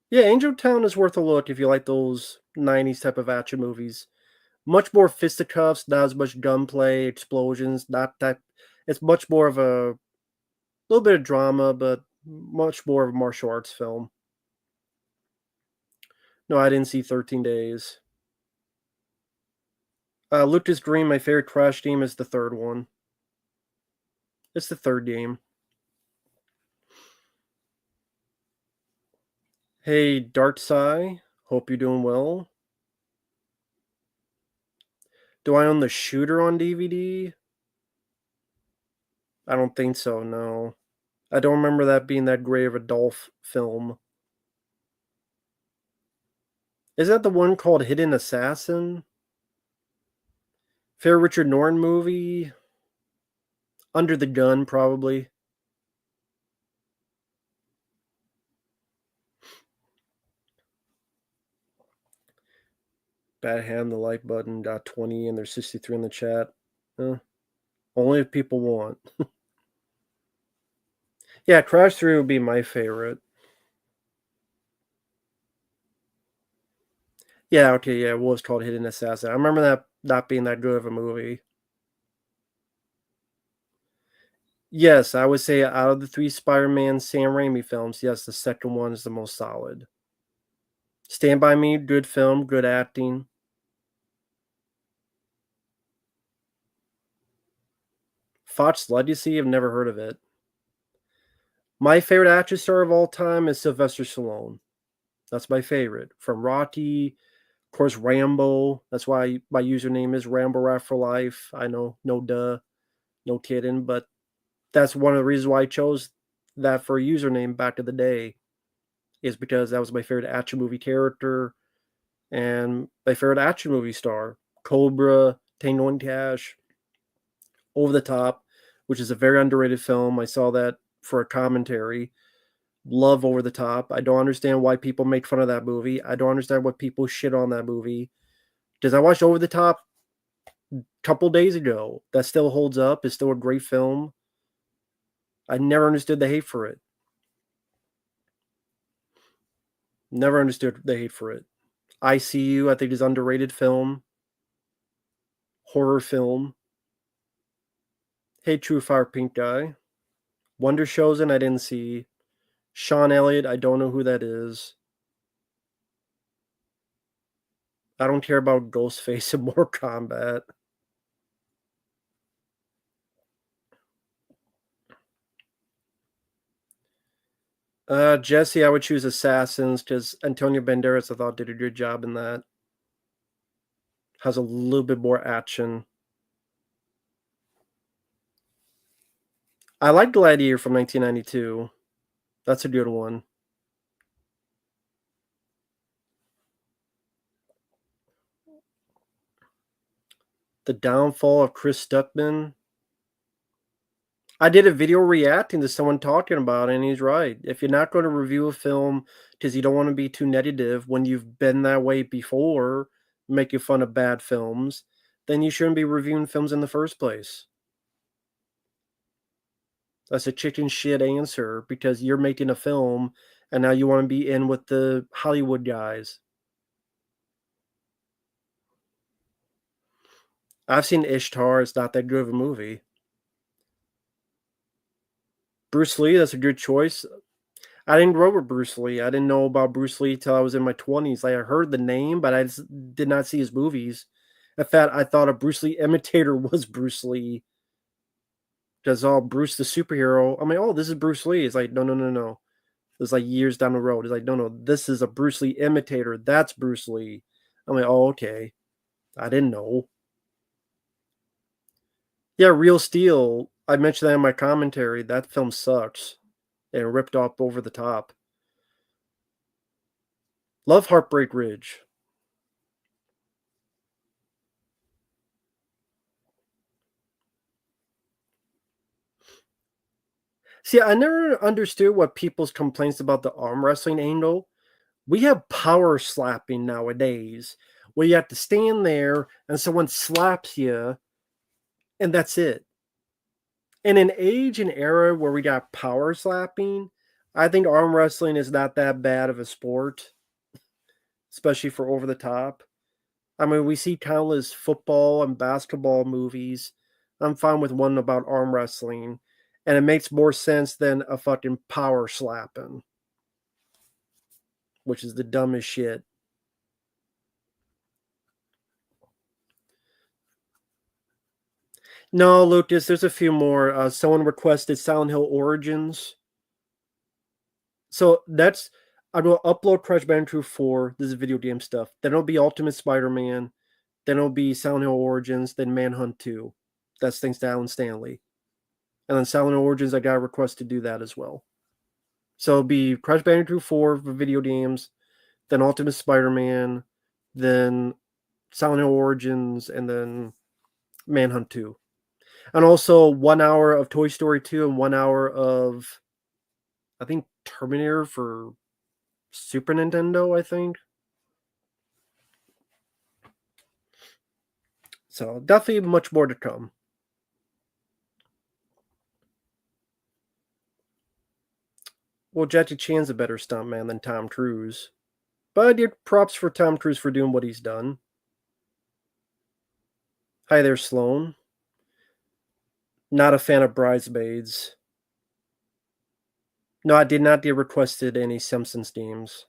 Yeah, Angel Town is worth a look if you like those 90s type of action movies. Much more fisticuffs, not as much gunplay, explosions, not that it's much more of a little bit of drama, but much more of a martial arts film. No, I didn't see 13 Days. Lucas Green, my favorite Crash game is the third one. It's the third game. Hey, Dark Sai, hope you're doing well. Do I own the shooter on DVD? I don't think so, no. I don't remember that being that great of a Dolph film. Is that the one called Hidden Assassin? Fair Richard Norton movie? Under the Gun, probably. Bad hand the like button, got 20 and there's 63 in the chat. Only if people want. Yeah, Crash 3 would be my favorite. Yeah, okay, yeah, it was called Hidden Assassin. I remember that not being that good of a movie. Yes, I would say out of the 3 Spider-Man Sam Raimi films, yes, the second one is the most solid. Stand By Me, good film, good acting. Fox Legacy, I've never heard of it. My favorite action star of all time is Sylvester Stallone. That's my favorite. From Rocky, of course, Rambo. That's why my username is Rambo Rat for Life. I know, no duh, no kidding, but that's one of the reasons why I chose that for a username back in the day, is because that was my favorite action movie character and my favorite action movie star. Cobra, Tango and Cash, Over the Top, which is a very underrated film. I saw that for a commentary. Love Over the Top. I don't understand why people make fun of that movie. I don't understand what people shit on that movie. Because I watched Over the Top a couple days ago. That still holds up. It's still a great film. I never understood the hate for it. Never understood the hate for it. ICU, I think, is underrated film. Horror film. Hey, True Fire Pink Guy. Wonder Chosen, I didn't see. Sean Elliott, I don't know who that is. I don't care about Ghostface in Mortal Kombat. Jesse, I would choose Assassins because Antonio Banderas, I thought, did a good job in that. Has a little bit more action. I like Gladiator from 1992. That's a good one. The Downfall of Chris Stuckman. I did a video reacting to someone talking about it, and he's right. If you're not going to review a film because you don't want to be too negative when you've been that way before, making fun of bad films, then you shouldn't be reviewing films in the first place. That's a chicken shit answer because you're making a film and now you want to be in with the Hollywood guys. I've seen Ishtar. It's not that good of a movie. Bruce Lee, that's a good choice. I didn't grow up with Bruce Lee. I didn't know about Bruce Lee till I was in my 20s. Like, I heard the name, but I just did not see his movies. In fact, I thought a Bruce Lee imitator was Bruce Lee. Because, oh, Bruce the superhero. I'm like, oh, this is Bruce Lee. It's like, no, no, no, no. It's like years down the road. It's like, no, no, this is a Bruce Lee imitator. That's Bruce Lee. I'm like, oh, okay. I didn't know. Yeah, Real Steel. I mentioned that in my commentary. That film sucks and ripped off Over the Top. Love Heartbreak Ridge. See, I never understood what people's complaints about the arm wrestling angle. We have power slapping nowadays. where you have to stand there and someone slaps you, and that's it. In an age and era where we got power slapping, I think arm wrestling is not that bad of a sport, especially for over the top. I mean, we see countless football and basketball movies. I'm fine with one about arm wrestling, and it makes more sense than a fucking power slapping, which is the dumbest shit. No, Lucas, there's a few more. Someone requested Silent Hill Origins. So that's I'm gonna upload Crash Bandicoot 4. This is video game stuff. Then it'll be Ultimate Spider-Man. Then it'll be Silent Hill Origins. Then Manhunt 2. That's thanks to Alan Stanley. And then Silent Hill Origins, I got a request to do that as well. So it'll be Crash Bandicoot 4 for video games, then Ultimate Spider-Man, then Silent Hill Origins, and then Manhunt 2. And also 1 hour of Toy Story 2 and 1 hour of, I think, Terminator for Super Nintendo, I think. So definitely much more to come. Well, Jackie Chan's a better stuntman than Tom Cruise. But I give props for Tom Cruise for doing what he's done. Hi there, Sloan. Not a fan of Bridesmaids. No, I did not get requested any Simpsons games.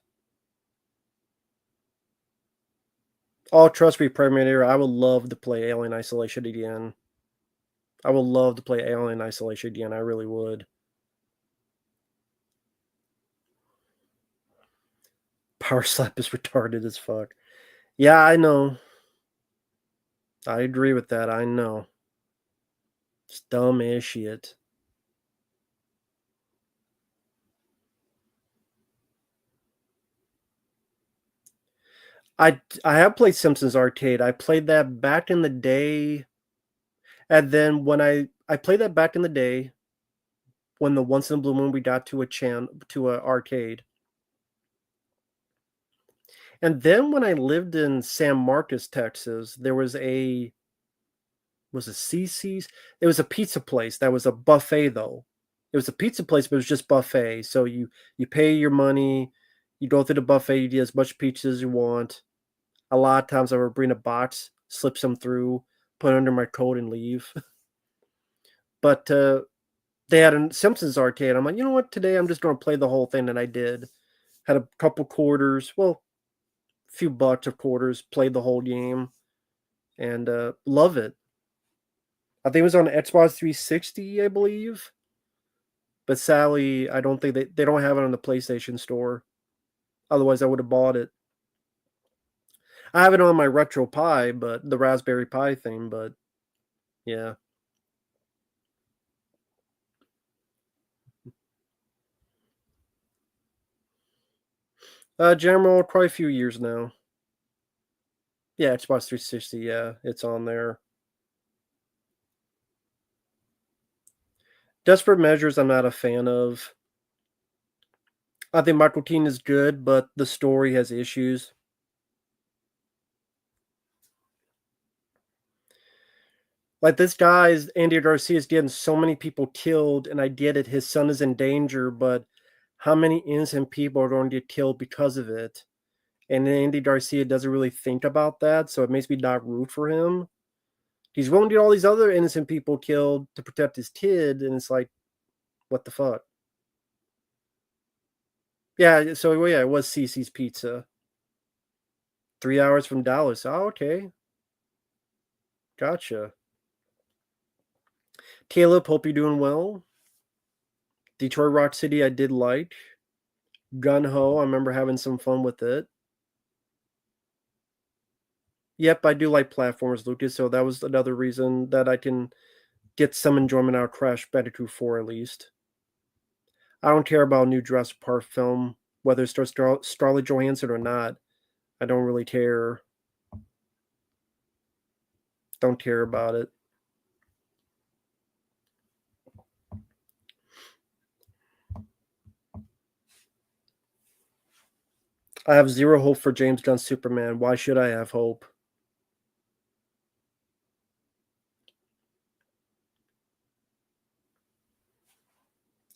Oh, trust me, Premier, I would love to play Alien Isolation again. I would love to play Alien Isolation again. I really would. Power Slap is retarded as fuck. Yeah, I know. I agree with that. I know. It's dumb as shit. I have played Simpsons Arcade. I played that back in the day, and then when I played that back in the day when the once in a blue moon we got to a arcade, and then when I lived in San Marcos, Texas, there was a CC's. It was a pizza place that was a buffet though. It was a pizza place, but it was just buffet. So you pay your money, you go through the buffet, you get as much pizza as you want. A lot of times I would bring a box, slip some through, put it under my coat, and leave. But they had a Simpsons arcade. I'm like, you know what? Today I'm just going to play the whole thing, and I did. Had a couple quarters, well, a few bucks of quarters. Played the whole game, and love it. I think it was on Xbox 360, I believe. But sadly, I don't think they don't have it on the PlayStation Store. Otherwise, I would have bought it. I have it on my Retro Pi, but the Raspberry Pi thing. But yeah, General, probably a few years now. Yeah, Xbox 360. Yeah, it's on there. Desperate Measures, I'm not a fan of. I think Michael Keaton is good, but the story has issues. Like this guy's Andy Garcia is getting so many people killed, and I get it. His son is in danger, but how many innocent people are going to get killed because of it? And Andy Garcia doesn't really think about that, so it makes me not root for him. He's willing to get all these other innocent people killed to protect his kid, and it's like, what the fuck? Yeah, so well, yeah, it was CC's Pizza. 3 hours from Dallas. Oh, okay. Gotcha. Caleb, hope you're doing well. Detroit Rock City, I did like. Gun Ho, I remember having some fun with it. Yep, I do like platformers, Lucas, so that was another reason that I can get some enjoyment out of Crash Bandicoot 4 at least. I don't care about a new Jurassic Park film, whether it stars Scarlett Johansson or not. I don't really care. Don't care about it. I have zero hope for James Gunn's Superman. Why should I have hope?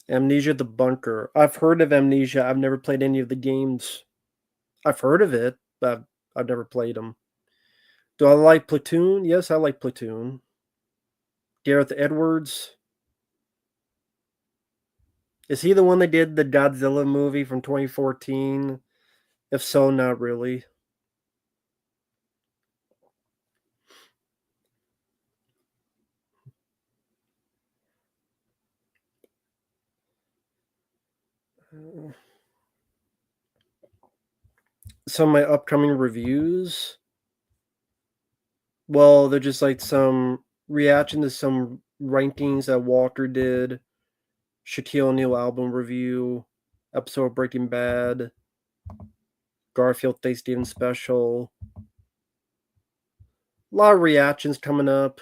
Amnesia the Bunker. I've heard of Amnesia. I've never played any of the games. I've heard of it, but I've never played them. Do I like Platoon? Yes, I like Platoon. Gareth Edwards. Is he the one that did the Godzilla movie from 2014? If so, not really. Some of my upcoming reviews. Well, they're just like some reaction to some rankings that Walker did. Shaquille O'Neal album review, episode of Breaking Bad, Garfield Thanksgiving special. A lot of reactions coming up.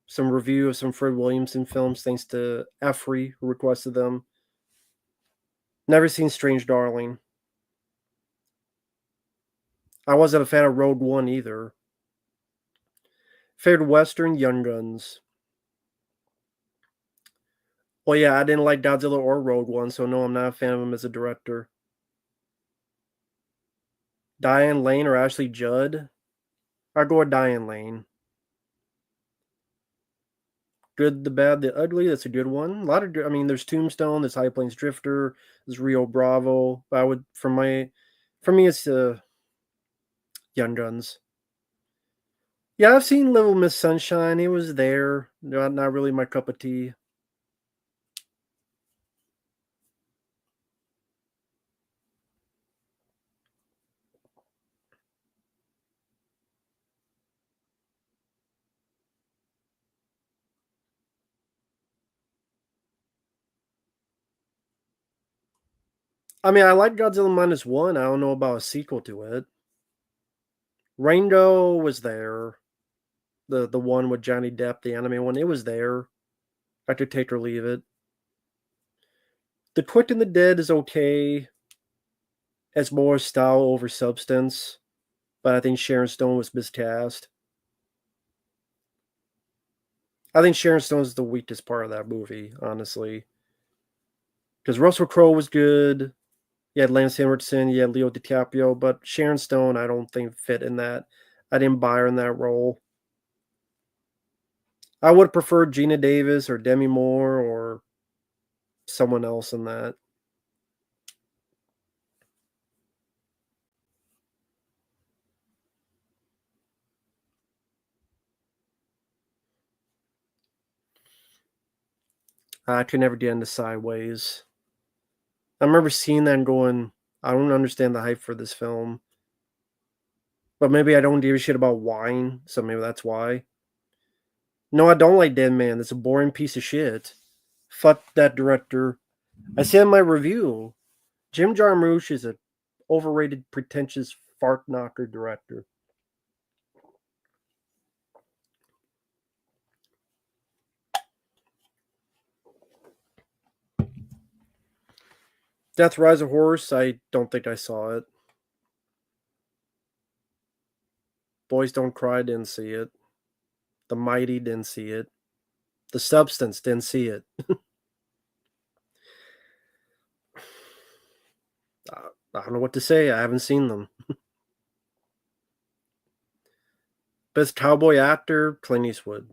Some review of some Fred Williamson films, thanks to Efrey, who requested them. Never seen Strange Darling. I wasn't a fan of Rogue One either. Favorite Western, Young Guns. Well, yeah, I didn't like Godzilla or Rogue One, so no, I'm not a fan of him as a director. Diane Lane or Ashley Judd? I'll go with Diane Lane. Good, the Bad, the Ugly. That's a good one. A lot of, I mean, there's Tombstone, there's High Plains Drifter, there's Rio Bravo. But I would, for me, it's Young Guns. Yeah, I've seen Little Miss Sunshine. It was there. Not really my cup of tea. I mean, I like Godzilla Minus One. I don't know about a sequel to it. Rango was there. The one with Johnny Depp, the anime one. It was there. I could take or leave it. The Quick and the Dead is okay. It's more style over substance, but I think Sharon Stone was miscast. I think Sharon Stone is the weakest part of that movie, honestly. Because Russell Crowe was good. You had Lance Henriksen, you had Leo DiCaprio, but Sharon Stone, I don't think fit in that. I didn't buy her in that role. I would prefer Gina Davis or Demi Moore or someone else in that. I could never get into Sideways. I remember seeing that and going, I don't understand the hype for this film. But maybe I don't give a shit about wine, so maybe that's why. No, I don't like Dead Man. It's a boring piece of shit. Fuck that director. I said in my review, Jim Jarmusch is a overrated, pretentious fart knocker director. Death Rise of Horse, I don't think I saw it. Boys Don't Cry, didn't see it. The Mighty, didn't see it. The Substance, didn't see it. I don't know what to say. I haven't seen them. Best cowboy actor, Clint Eastwood.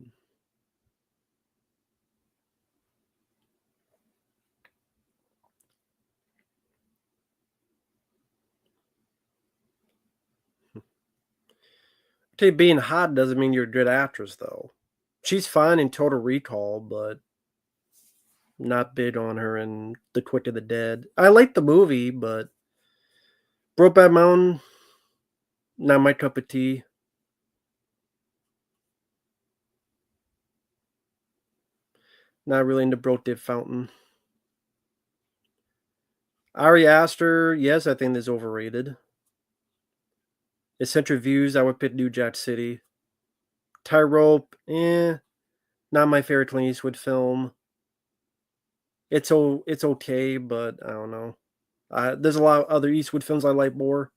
Okay, being hot doesn't mean you're a good actress, though. She's fine in Total Recall, but not big on her in The Quick of the Dead. I like the movie, but Brokeback Mountain, not my cup of tea. Not really into Brokeback Fountain. Ari Aster, yes, I think is overrated. Eccentric Views, I would pick New Jack City. Tightrope, not my favorite Clint Eastwood film. It's okay, but I don't know. There's a lot of other Eastwood films I like more.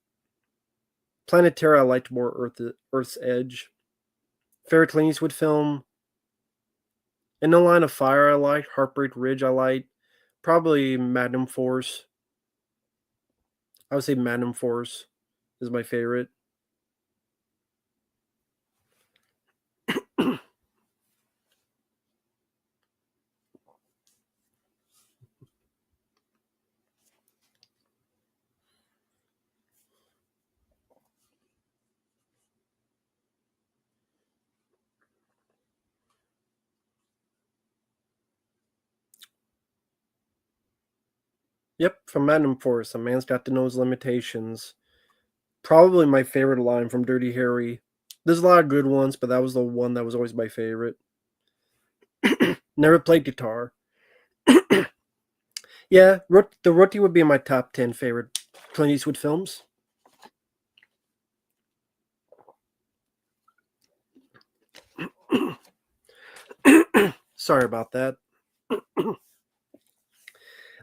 Planet Terror I liked more. Earth's Edge. Favorite Clint Eastwood film. In No Line of Fire I liked. Heartbreak Ridge I liked. Probably Magnum Force. I would say Magnum Force is my favorite. Yep, from Magnum Force. A man's got to know his limitations. Probably my favorite line from Dirty Harry. There's a lot of good ones, but that was the one that was always my favorite. Never played guitar. Yeah, the Rookie would be in my top 10 favorite Clint Eastwood films. Sorry about that.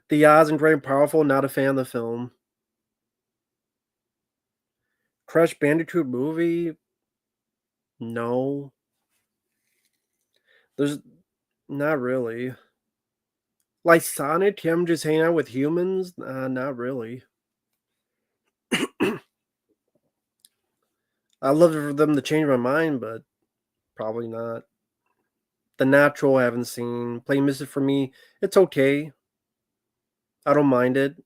The Odds and Great and Powerful, not a fan of the film. Crash Bandicoot movie, no. There's not really. Like Sonic, him just hanging out with humans, not really. I'd love for them to change my mind, but probably not. The Natural, I haven't seen. Play Miss It for me, it's okay. I don't mind it.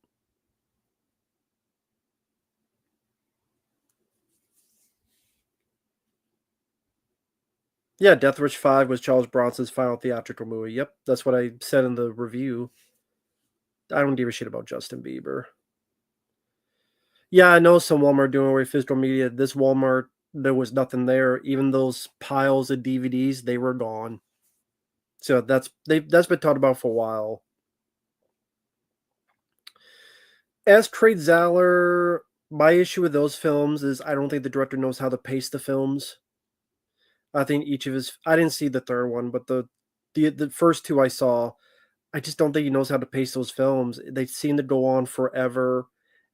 Yeah, Death Wish 5 was Charles Bronson's final theatrical movie. Yep, that's what I said in the review. I don't give a shit about Justin Bieber. Yeah, I know some Walmart doing away with physical media. This Walmart, there was nothing there. Even those piles of DVDs, they were gone. So that's been talked about for a while. As Trade Zeller, my issue with those films is I don't think the director knows how to pace the films. I think each of his I didn't see the third one, but the first two I saw, I just don't think he knows how to pace those films. They seem to go on forever,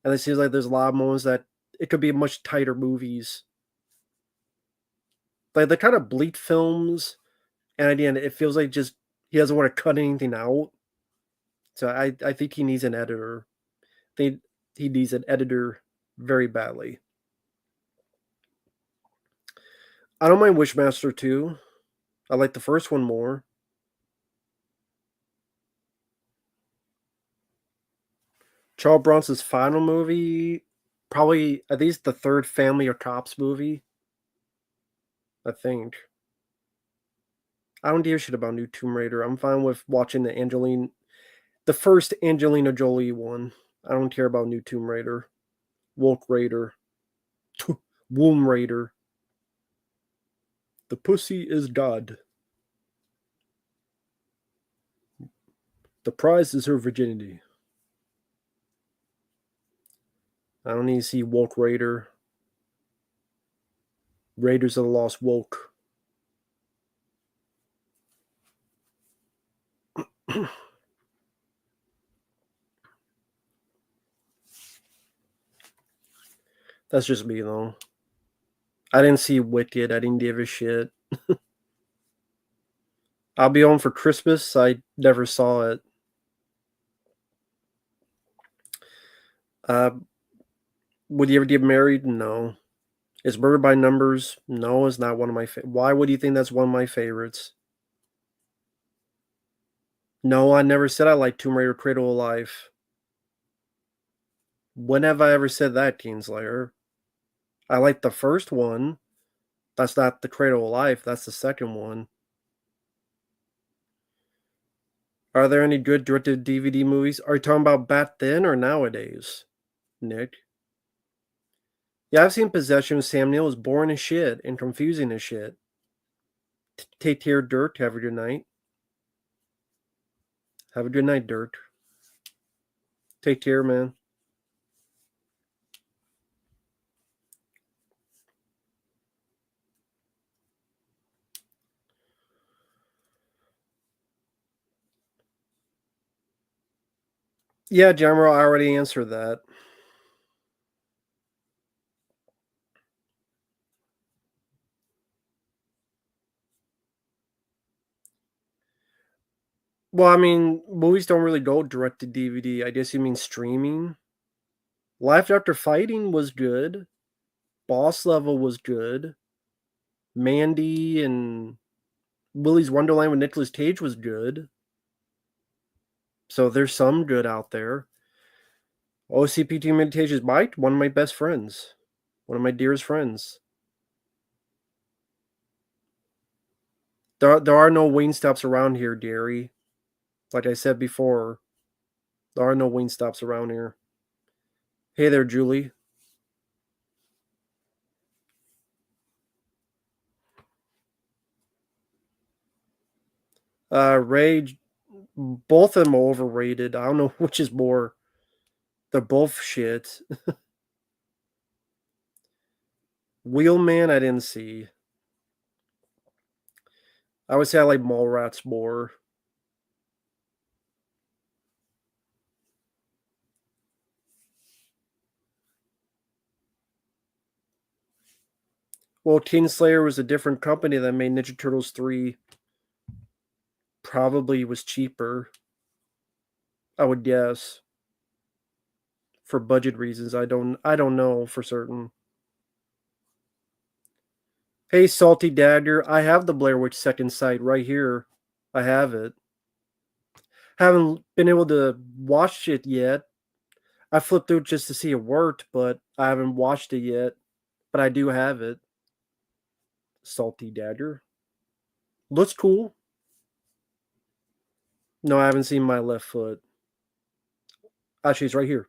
and it seems like there's a lot of moments that it could be much tighter movies. Like the kind of bleak films, and at the end, it feels like just he doesn't want to cut anything out. So I think he needs an editor. I think he needs an editor very badly. I don't mind Wishmaster 2. I like the first one more. Charles Bronson's final movie, probably at least the third Family or Cops movie. I think. I don't give a shit about new Tomb Raider. I'm fine with watching the first Angelina Jolie one. I don't care about new Tomb Raider, Wolf Raider, Womb Raider. The pussy is God. The prize is her virginity. I don't need to see Woke Raider. Raiders of the Lost Woke. That's just me though. I didn't see Wicked. I didn't give a shit. I'll be home for Christmas. I never saw it. Uh, would you ever get married? No. Is Murder by Numbers? No, it's not one of my. Why would you think that's one of my favorites? No, I never said I like Tomb Raider Cradle of Life. When have I ever said that, Keenslayer? I like the first one. That's not the Cradle of Life. That's the second one. Are there any good directed DVD movies? Are you talking about back then or nowadays, Nick? Yeah, I've seen Possession with Sam Neill. Is boring as shit and confusing as shit. Take care, Dirt. Have a good night. Have a good night, Dirt. Take care, man. Yeah, General, I already answered that. Well, I mean, movies don't really go direct to DVD. I guess you mean streaming. Life After Fighting was good. Boss Level was good. Mandy and Willy's Wonderland with Nicolas Cage was good. So there's some good out there. OCPT Meditations Mike, one of my best friends. One of my dearest friends. There are no Wingstops around here, Gary. Like I said before, there are no Wingstops around here. Hey there, Julie. Ray, both of them are overrated. I don't know which is more. They're both shit. Wheelman, I didn't see. I would say I like Mallrats more. Well, Kingslayer was a different company that made Ninja Turtles 3. Probably was cheaper, I would guess. For budget reasons. I don't know for certain. Hey, Salty Dagger, I have the Blair Witch Second Sight right here. I have it. Haven't been able to watch it yet. I flipped through it just to see it worked, but I haven't watched it yet. But I do have it. Salty Dagger. Looks cool. No, I haven't seen My Left Foot. Actually, it's right here.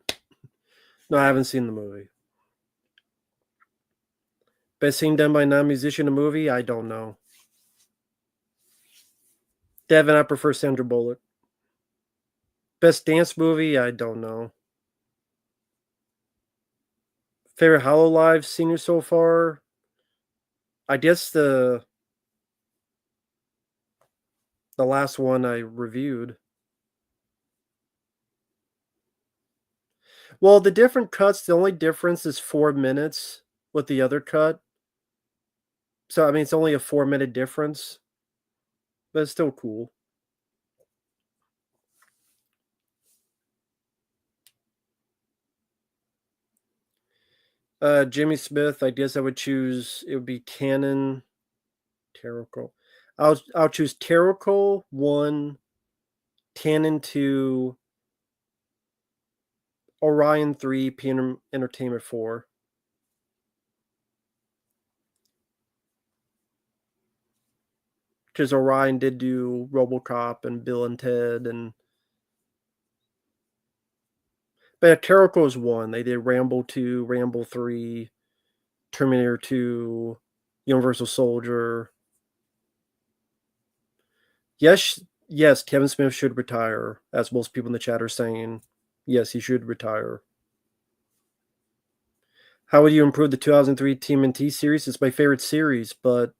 No, I haven't seen the movie. Best scene done by a non-musician in a movie? I don't know. Devin, I prefer Sandra Bullock. Best dance movie? I don't know. Favorite Hololive senior so far? I guess the last one I reviewed. Well, the different cuts, the only difference is 4 minutes with the other cut. So I mean it's only a 4 minute difference, but it's still cool. Jimmy Smith, I guess I would choose it would be Canon Terrical. I'll choose Terrical 1, Canon 2, Orion 3, P Entertainment 4. Because Orion did do RoboCop and Bill and Ted, and but Terrical is 1. They did Rambo 2, Rambo 3, Terminator 2, Universal Soldier. Yes, Kevin Smith should retire, as most people in the chat are saying. Yes, he should retire. How would you improve the 2003 TMNT series? It's my favorite series, but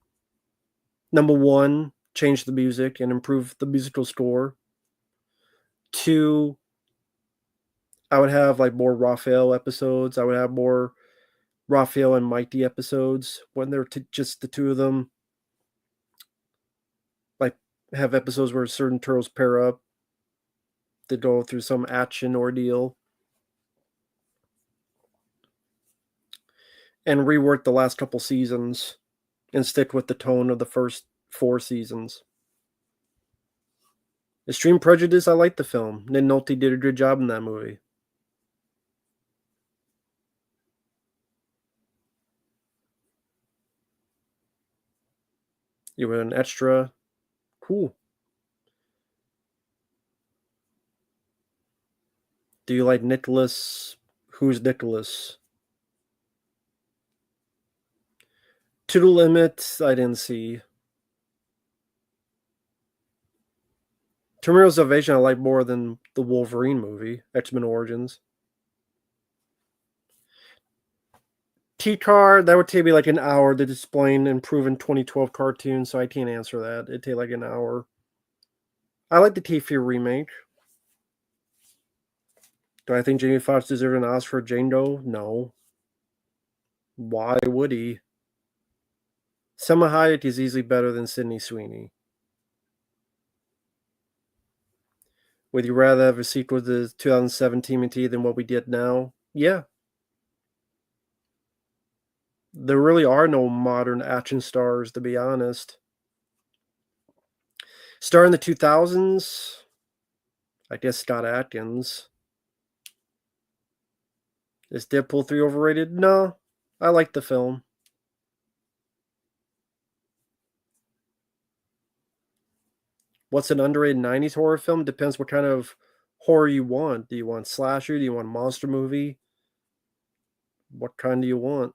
number one, change the music and improve the musical score. Two, I would have like more Raphael episodes. I would have more Raphael and Mighty episodes when they're just the two of them. Like have episodes where certain turtles pair up to go through some action ordeal. And rework the last couple seasons and stick with the tone of the first 4 seasons. Extreme Prejudice, I like the film. Nick Nolte did a good job in that movie. You were an extra. Cool. Do you like Nicholas? Who's Nicholas? To the Limit, I didn't see. Terminal Salvation, I like more than the Wolverine movie, X-Men Origins. T-Car, that would take me like an hour to explain and prove in 2012 cartoon, so I can't answer that. It'd take like an hour. I like the T-Fear remake. Do I think Jamie Foxx deserved an Oscar for Jane Doe? No. Why would he? Selma Hayek is easily better than Sydney Sweeney. Would you rather have a sequel to 2017 TMNT than what we did now? Yeah. There really are no modern action stars, to be honest. Star in the 2000s? I guess Scott Adkins. Is Deadpool 3 overrated? No. I like the film. What's an underrated 90s horror film? Depends what kind of horror you want. Do you want slasher? Do you want monster movie? What kind do you want?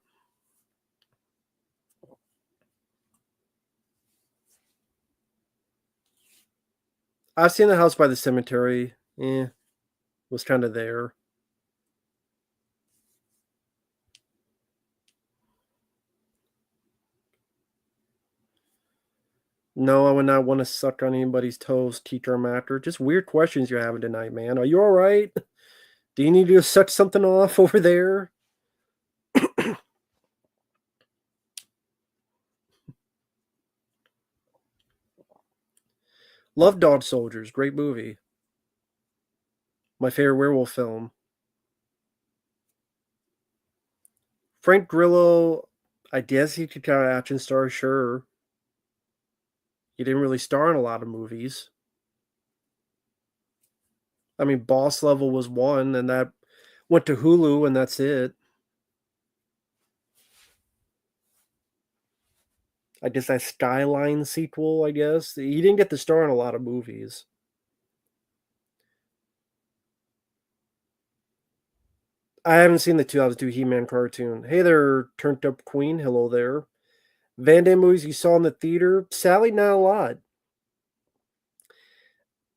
I've seen The House by the Cemetery. Was kind of there. No, I would not want to suck on anybody's toes, teacher or actor. Just weird questions you're having tonight, man. Are you all right? Do you need to suck something off over there? Love Dog Soldiers. Great movie. My favorite werewolf film. Frank Grillo, I guess he could kind of action star, sure. He didn't really star in a lot of movies. I mean, Boss Level was one, and that went to Hulu, and that's it. I guess that Skyline sequel, I guess. He didn't get to star in a lot of movies. I haven't seen the 2002 He-Man cartoon. Hey there, Turned Up Queen. Hello there. Van Damme movies you saw in the theater? Sadly, not a lot.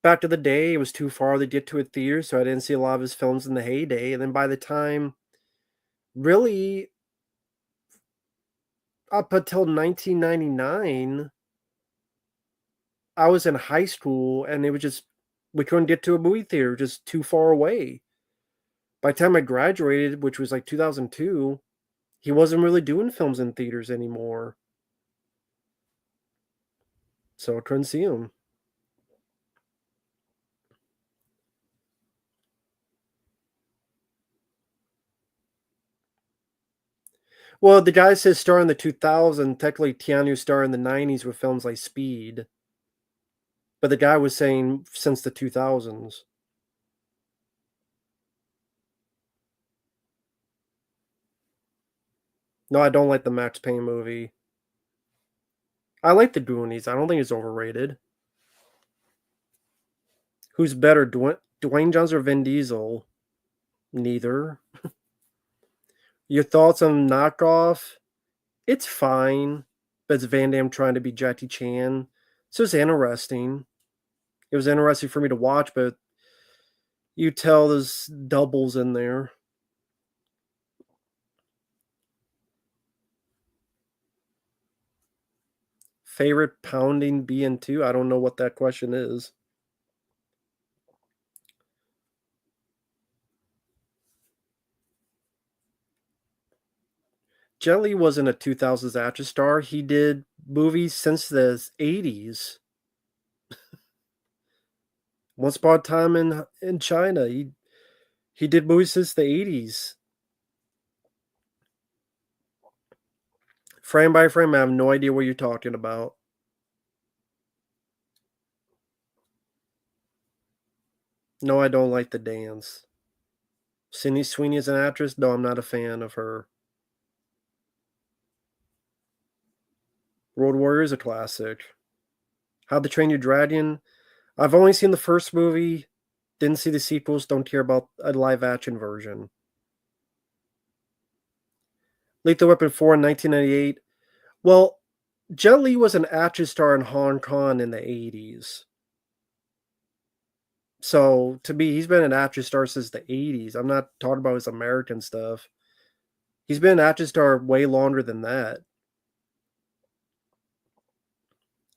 Back to the day, it was too far to get to a theater, so I didn't see a lot of his films in the heyday. And then by the time, really, up until 1999, I was in high school, and it was just we couldn't get to a movie theater, just too far away. By the time I graduated, which was like 2002, he wasn't really doing films in theaters anymore, so I couldn't see him. Well, the guy says star in the 2000s. Technically, Keanu star in the 90s with films like Speed, but the guy was saying since the 2000s. No, I don't like the Max Payne movie. I like the Goonies. I don't think it's overrated. Who's better, Dwayne Johnson or Vin Diesel? Neither. Your thoughts on Knockoff? It's fine, but it's Van Damme trying to be Jackie Chan. So it's interesting. It was interesting for me to watch, but you tell there's doubles in there. Favorite pounding BN2? I don't know what that question is. Jelly wasn't a 2000s action star. He did movies since the 80s. Once Upon a Time in China. He did movies since the 80s. Frame by frame, I have no idea what you're talking about. No, I don't like the dance. Sydney Sweeney is an actress? No, I'm not a fan of her. Road Warrior is a classic. How to Train Your Dragon? I've only seen the first movie, didn't see the sequels, don't care about a live action version. Lethal Weapon 4 in 1998. Well, Jet Li was an action star in Hong Kong in the 80s. So to me, he's been an action star since the 80s. I'm not talking about his American stuff. He's been an action star way longer than that.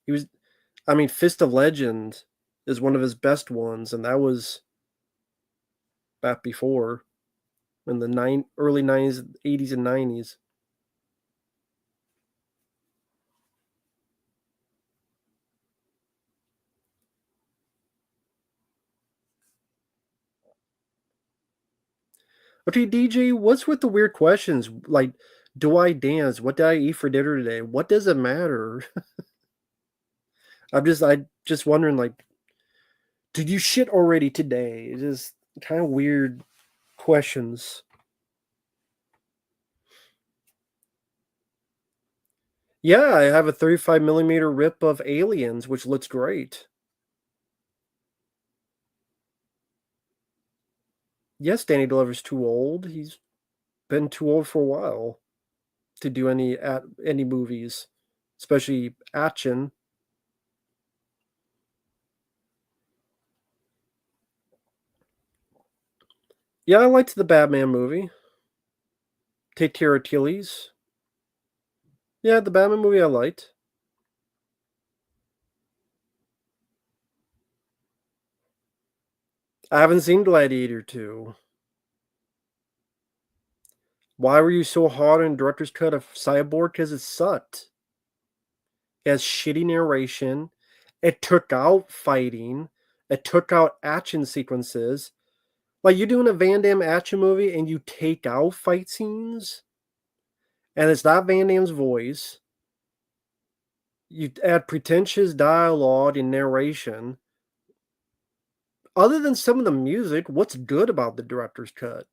He was, I mean, Fist of Legend is one of his best ones, and that was back before in the early 90s, 80s, and 90s. Okay, DJ, what's with the weird questions? Like, do I dance? What did I eat for dinner today? What does it matter? I just wondering, like, did you shit already today? It's just kind of weird questions. Yeah, I have a 35 millimeter rip of Aliens, which looks great. Yes, Danny Glover's too old. He's been too old for a while to do any movies, especially action. Yeah, I liked the Batman movie. Take Care Achilles. Yeah, the Batman movie I liked. I haven't seen Gladiator 2. Why were you so hard on director's cut of Cyborg? Because it sucked. It has shitty narration. It took out fighting. It took out action sequences. Like, you're doing a Van Damme action movie and you take out fight scenes, and it's not Van Damme's voice. You add pretentious dialogue and narration. Other than some of the music, what's good about the director's cut?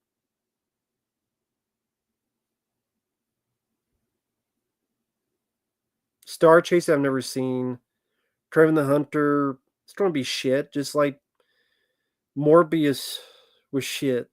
Star Chase, I've never seen. Kraven the Hunter, it's gonna be shit, just like Morbius was shit.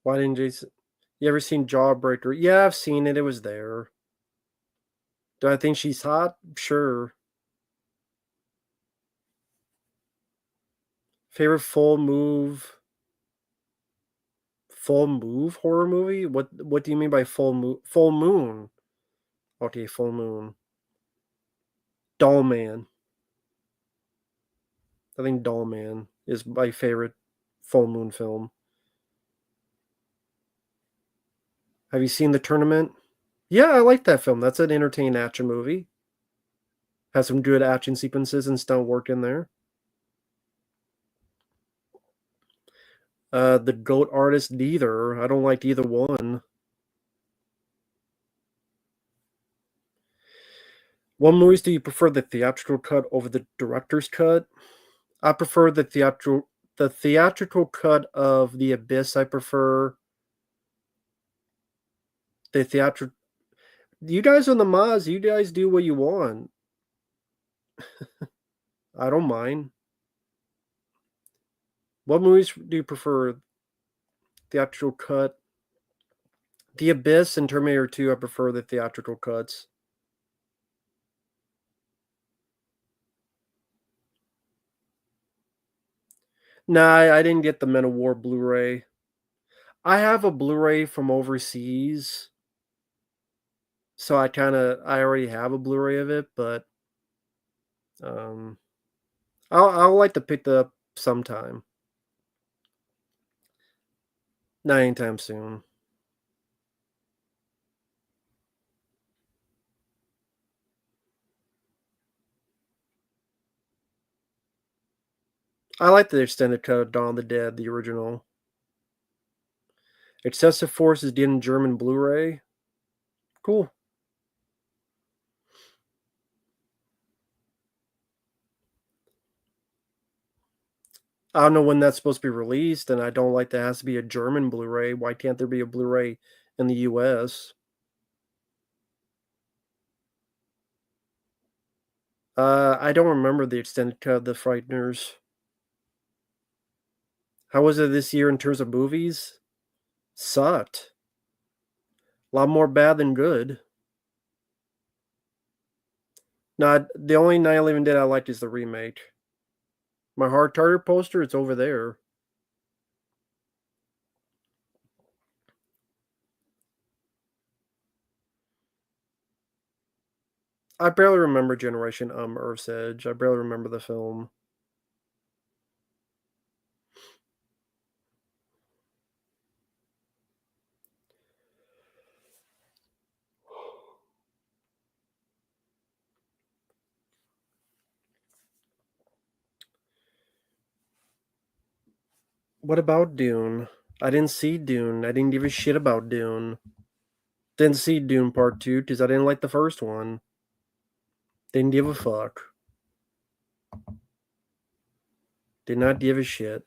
Why didn't Jason? You ever seen Jawbreaker? Yeah, I've seen it. It was there. Do I think she's hot? Sure. Favorite full move horror movie? What do you mean by full moon? Full moon. Okay, full moon. Doll Man. I think Doll Man is my favorite full moon film. Have you seen The Tournament? Yeah, I like that film. That's an entertaining action movie. Has some good action sequences and stunt work in there. The Goat Artist, neither. I don't like either one. What movies do you prefer, the theatrical cut over the director's cut? I prefer the theatrical cut of The Abyss. I prefer the theatrical. You guys on the Moz, you guys do what you want. I don't mind. What movies do you prefer? Theatrical cut. The Abyss and Terminator 2, I prefer the theatrical cuts. Nah, I didn't get the Men of War Blu-ray. I have a Blu-ray from overseas, so I already have a Blu-ray of it, but um, I'll like to pick that up sometime. Not anytime soon. I like the extended cut of Dawn of the Dead, the original. Excessive Force is getting German Blu-ray. Cool. I don't know when that's supposed to be released, and I don't like that it has to be a German Blu-ray. Why can't there be a Blu-ray in the US? I don't remember the extended cut of The Frighteners. How was it this year in terms of movies? Sucked. A lot more bad than good. No, the only Night of the Living Dead I liked is the remake. My Hard Tartar poster, it's over there. I barely remember Generation Earth's Edge. I barely remember the film. What about Dune? I didn't see Dune. I didn't give a shit about Dune. Didn't see Dune Part 2 because I didn't like the first one. Didn't give a fuck. Did not give a shit.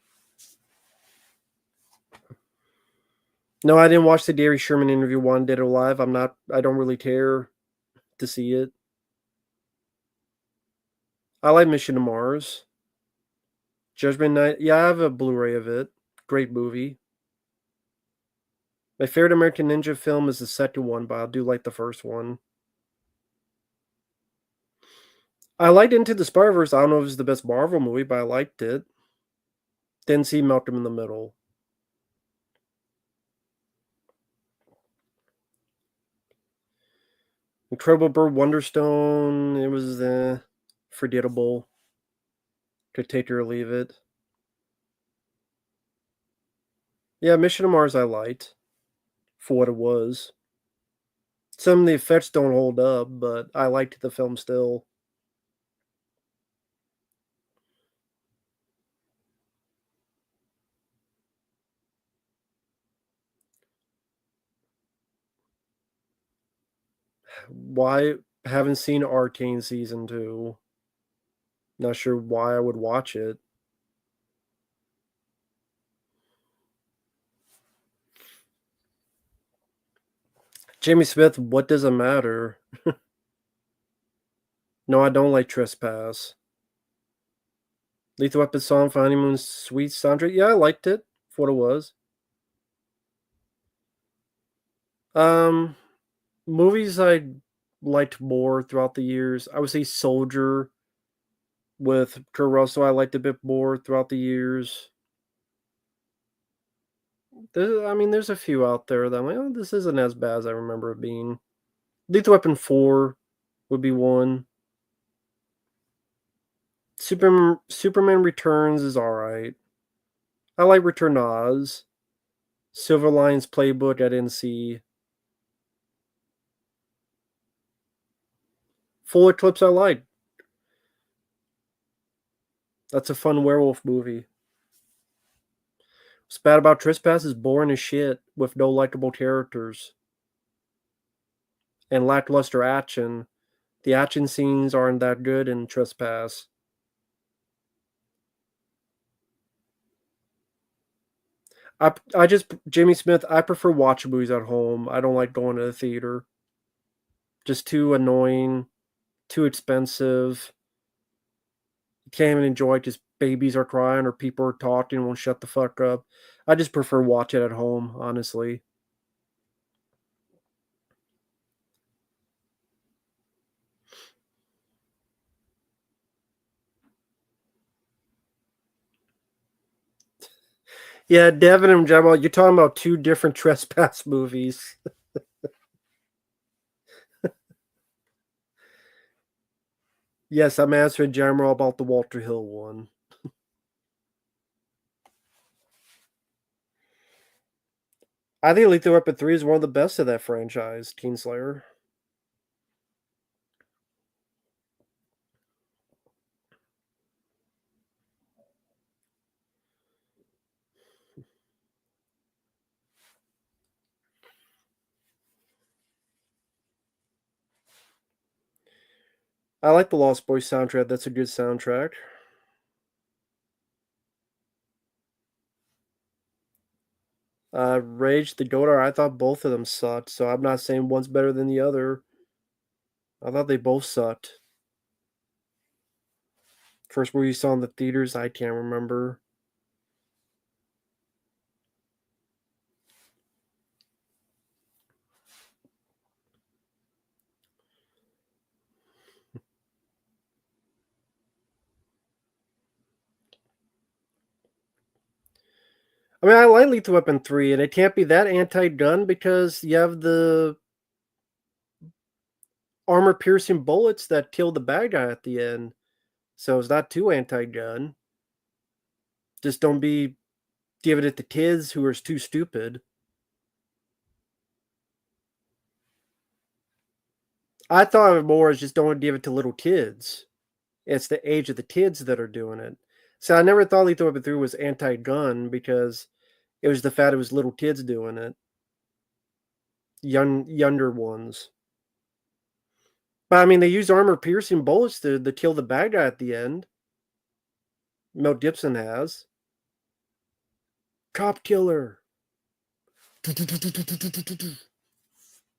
No, I didn't watch the Gary Sherman interview one, Dead or Alive. I don't really care to see it. I like Mission to Mars. Judgment Night. Yeah, I have a Blu-ray of it. Great movie. My favorite American Ninja film is the second one, but I do like the first one. I liked Into the Spider-Verse. I don't know if it's the best Marvel movie, but I liked it. Didn't see Malcolm in the Middle. Incredible Bird Wonderstone. It was forgettable. Could take it or leave it. Yeah, Mission to Mars I liked for what it was. Some of the effects don't hold up, but I liked the film still. Why haven't seen Arcane season 2. Not sure why I would watch it. Jamie Smith, what does it matter? No, I don't like Trespass. Lethal Weapon song for Honeymoon's Sweet soundtrack. Yeah, I liked it for what it was. Um, Movies I liked more throughout the years. I would say Soldier with Kurt Russell. I liked a bit more throughout the years. There's a few out there that I'm like, oh, this isn't as bad as I remember it being. Lethal Weapon 4 would be one. Superman Returns is alright. I like Return to Oz. Silver Linings Playbook I didn't see. Full Eclipse I like. That's a fun werewolf movie. What's bad about Trespass is boring as shit with no likable characters and lackluster action. The action scenes aren't that good in Trespass. I just Jamie Smith. I prefer watching movies at home. I don't like going to the theater. Just too annoying, too expensive. You can't even enjoy it because babies are crying or people are talking and won't shut the fuck up. I just prefer watch it at home, honestly. Yeah, Devin and Jamal, you're talking about two different Trespass movies. Yes, I'm answering Jamal about the Walter Hill one. I think Lethal Weapon 3 is one of the best of that franchise, Kingslayer. I like the Lost Boys soundtrack. That's a good soundtrack. Rage the Goater, I thought both of them sucked, so I'm not saying one's better than the other. I thought they both sucked. First movie you saw in the theaters, I can't remember. I mean, I like Lethal Weapon 3, and it can't be that anti-gun because you have the armor-piercing bullets that kill the bad guy at the end. So it's not too anti-gun. Just don't be giving it to kids who are too stupid. I thought of it more as just don't give it to little kids. It's the age of the kids that are doing it. So I never thought Lethal Weapon 3 was anti-gun because it was the fact it was little kids doing it. Younger ones. But I mean, they used armor-piercing bullets to kill the bad guy at the end. Mel Gibson has. Cop killer.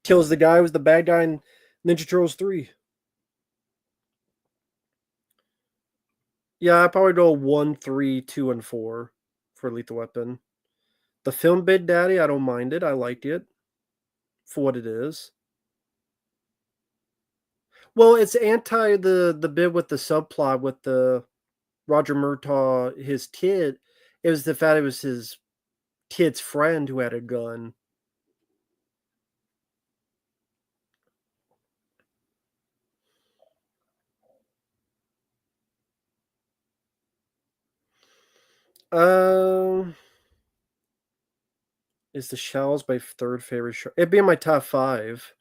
Kills the guy who was the bad guy in Ninja Turtles 3. Yeah, I'd probably go 1, 3, 2, and 4 for Lethal Weapon. The film Big Daddy, I don't mind it. I like it for what it is. Well, it's anti the bit with the subplot with the Roger Murtaugh, his kid. It was the fact it was his kid's friend who had a gun. Um, is The Shells my third favorite show? It'd be in my top 5.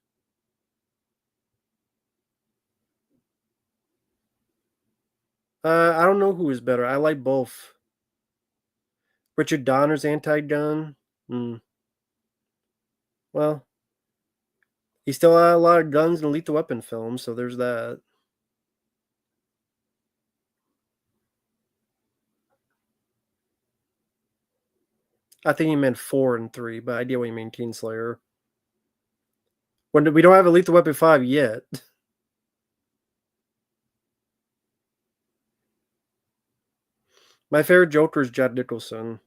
I don't know who is better. I like both. Richard Donner's anti-gun. Well, he still had a lot of guns in Lethal Weapon films, so there's that. I think he meant 4 and 3, but I get what you mean, Kingslayer. When we don't have a Lethal Weapon 5 yet. My favorite Joker is Jack Nicholson.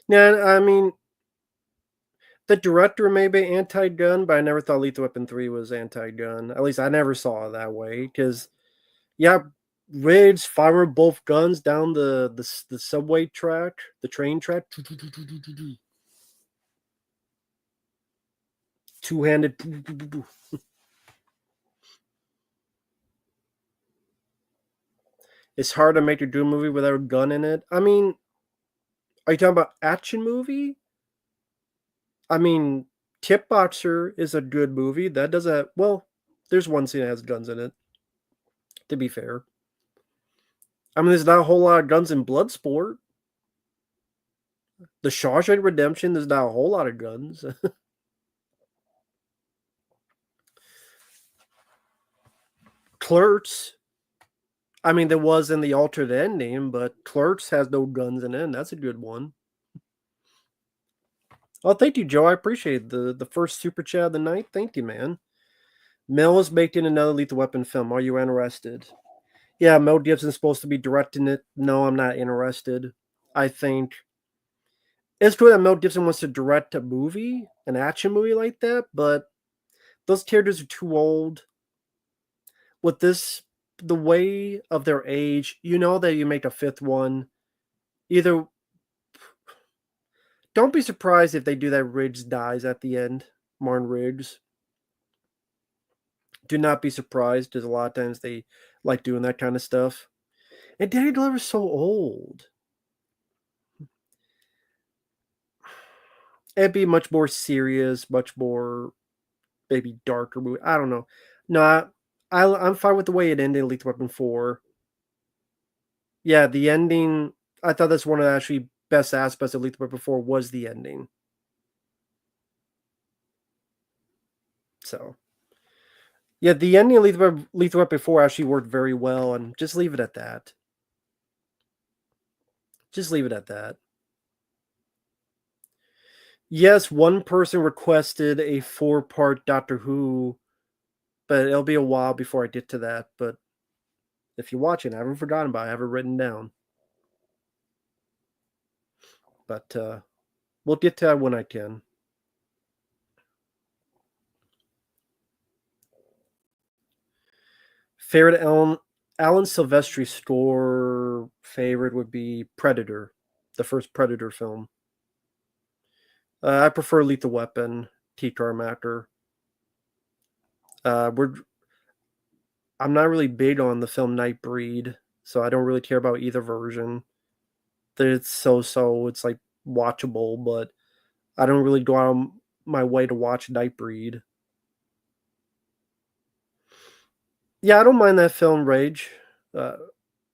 Yeah, I mean, the director may be anti-gun, but I never thought Lethal Weapon 3 was anti-gun. At least I never saw it that way. Because, yeah, Riggs firing both guns down the subway track, the train track. Two-handed. It's hard to make a Doom movie without a gun in it. I mean, are you talking about action movie? I mean, Kickboxer is a good movie. That doesn't have, well, there's one scene that has guns in it, to be fair. I mean, there's not a whole lot of guns in Bloodsport. The Shawshank Redemption, there's not a whole lot of guns. Clerks, I mean, there was in the alternate ending, but Clerks has no guns in it, and that's a good one. Oh, thank you, Joe. I appreciate the first super chat of the night. Thank you, man. Mel is making another Lethal Weapon film. Are you interested? Yeah, Mel Gibson's supposed to be directing it. No, I'm not interested. I think it's good that Mel Gibson wants to direct a movie, an action movie like that, but those characters are too old. With this, the way of their age, you know that you make a fifth one. Either don't be surprised if they do that. Riggs dies at the end. Martin Riggs. Do not be surprised because a lot of times they like doing that kind of stuff. And Danny Glover's so old. It'd be much more serious, much more maybe darker movie. I don't know. No, I'm fine with the way it ended in Lethal Weapon 4. Yeah, the ending, I thought that's one of the actually best aspects of Lethal Weapon 4 was the ending. So, yeah, the ending of Lethal Weapon 4 actually worked very well, and just leave it at that. Just leave it at that. Yes, one person requested a 4-part Doctor Who, but it'll be a while before I get to that. But if you're watching, I haven't forgotten about it. I have it written down. But we'll get to that when I can. Favorite Alan Silvestri score favorite would be Predator, the first Predator film. I prefer Lethal Weapon, T. Tarmacker. We're I'm not really big on the film Nightbreed, so I don't really care about either version. It's so. It's like watchable, but I don't really go out of my way to watch Nightbreed. Yeah, I don't mind that film Rage. Uh,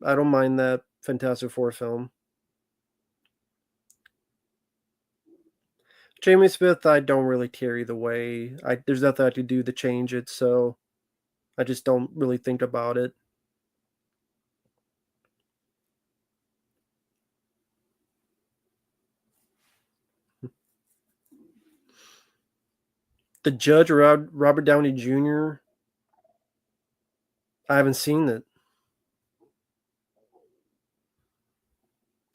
I don't mind that Fantastic Four film. Jamie Smith, I don't really care either way. There's nothing I could do to change it, so I just don't really think about it. The Judge, Robert Downey Jr. I haven't seen it.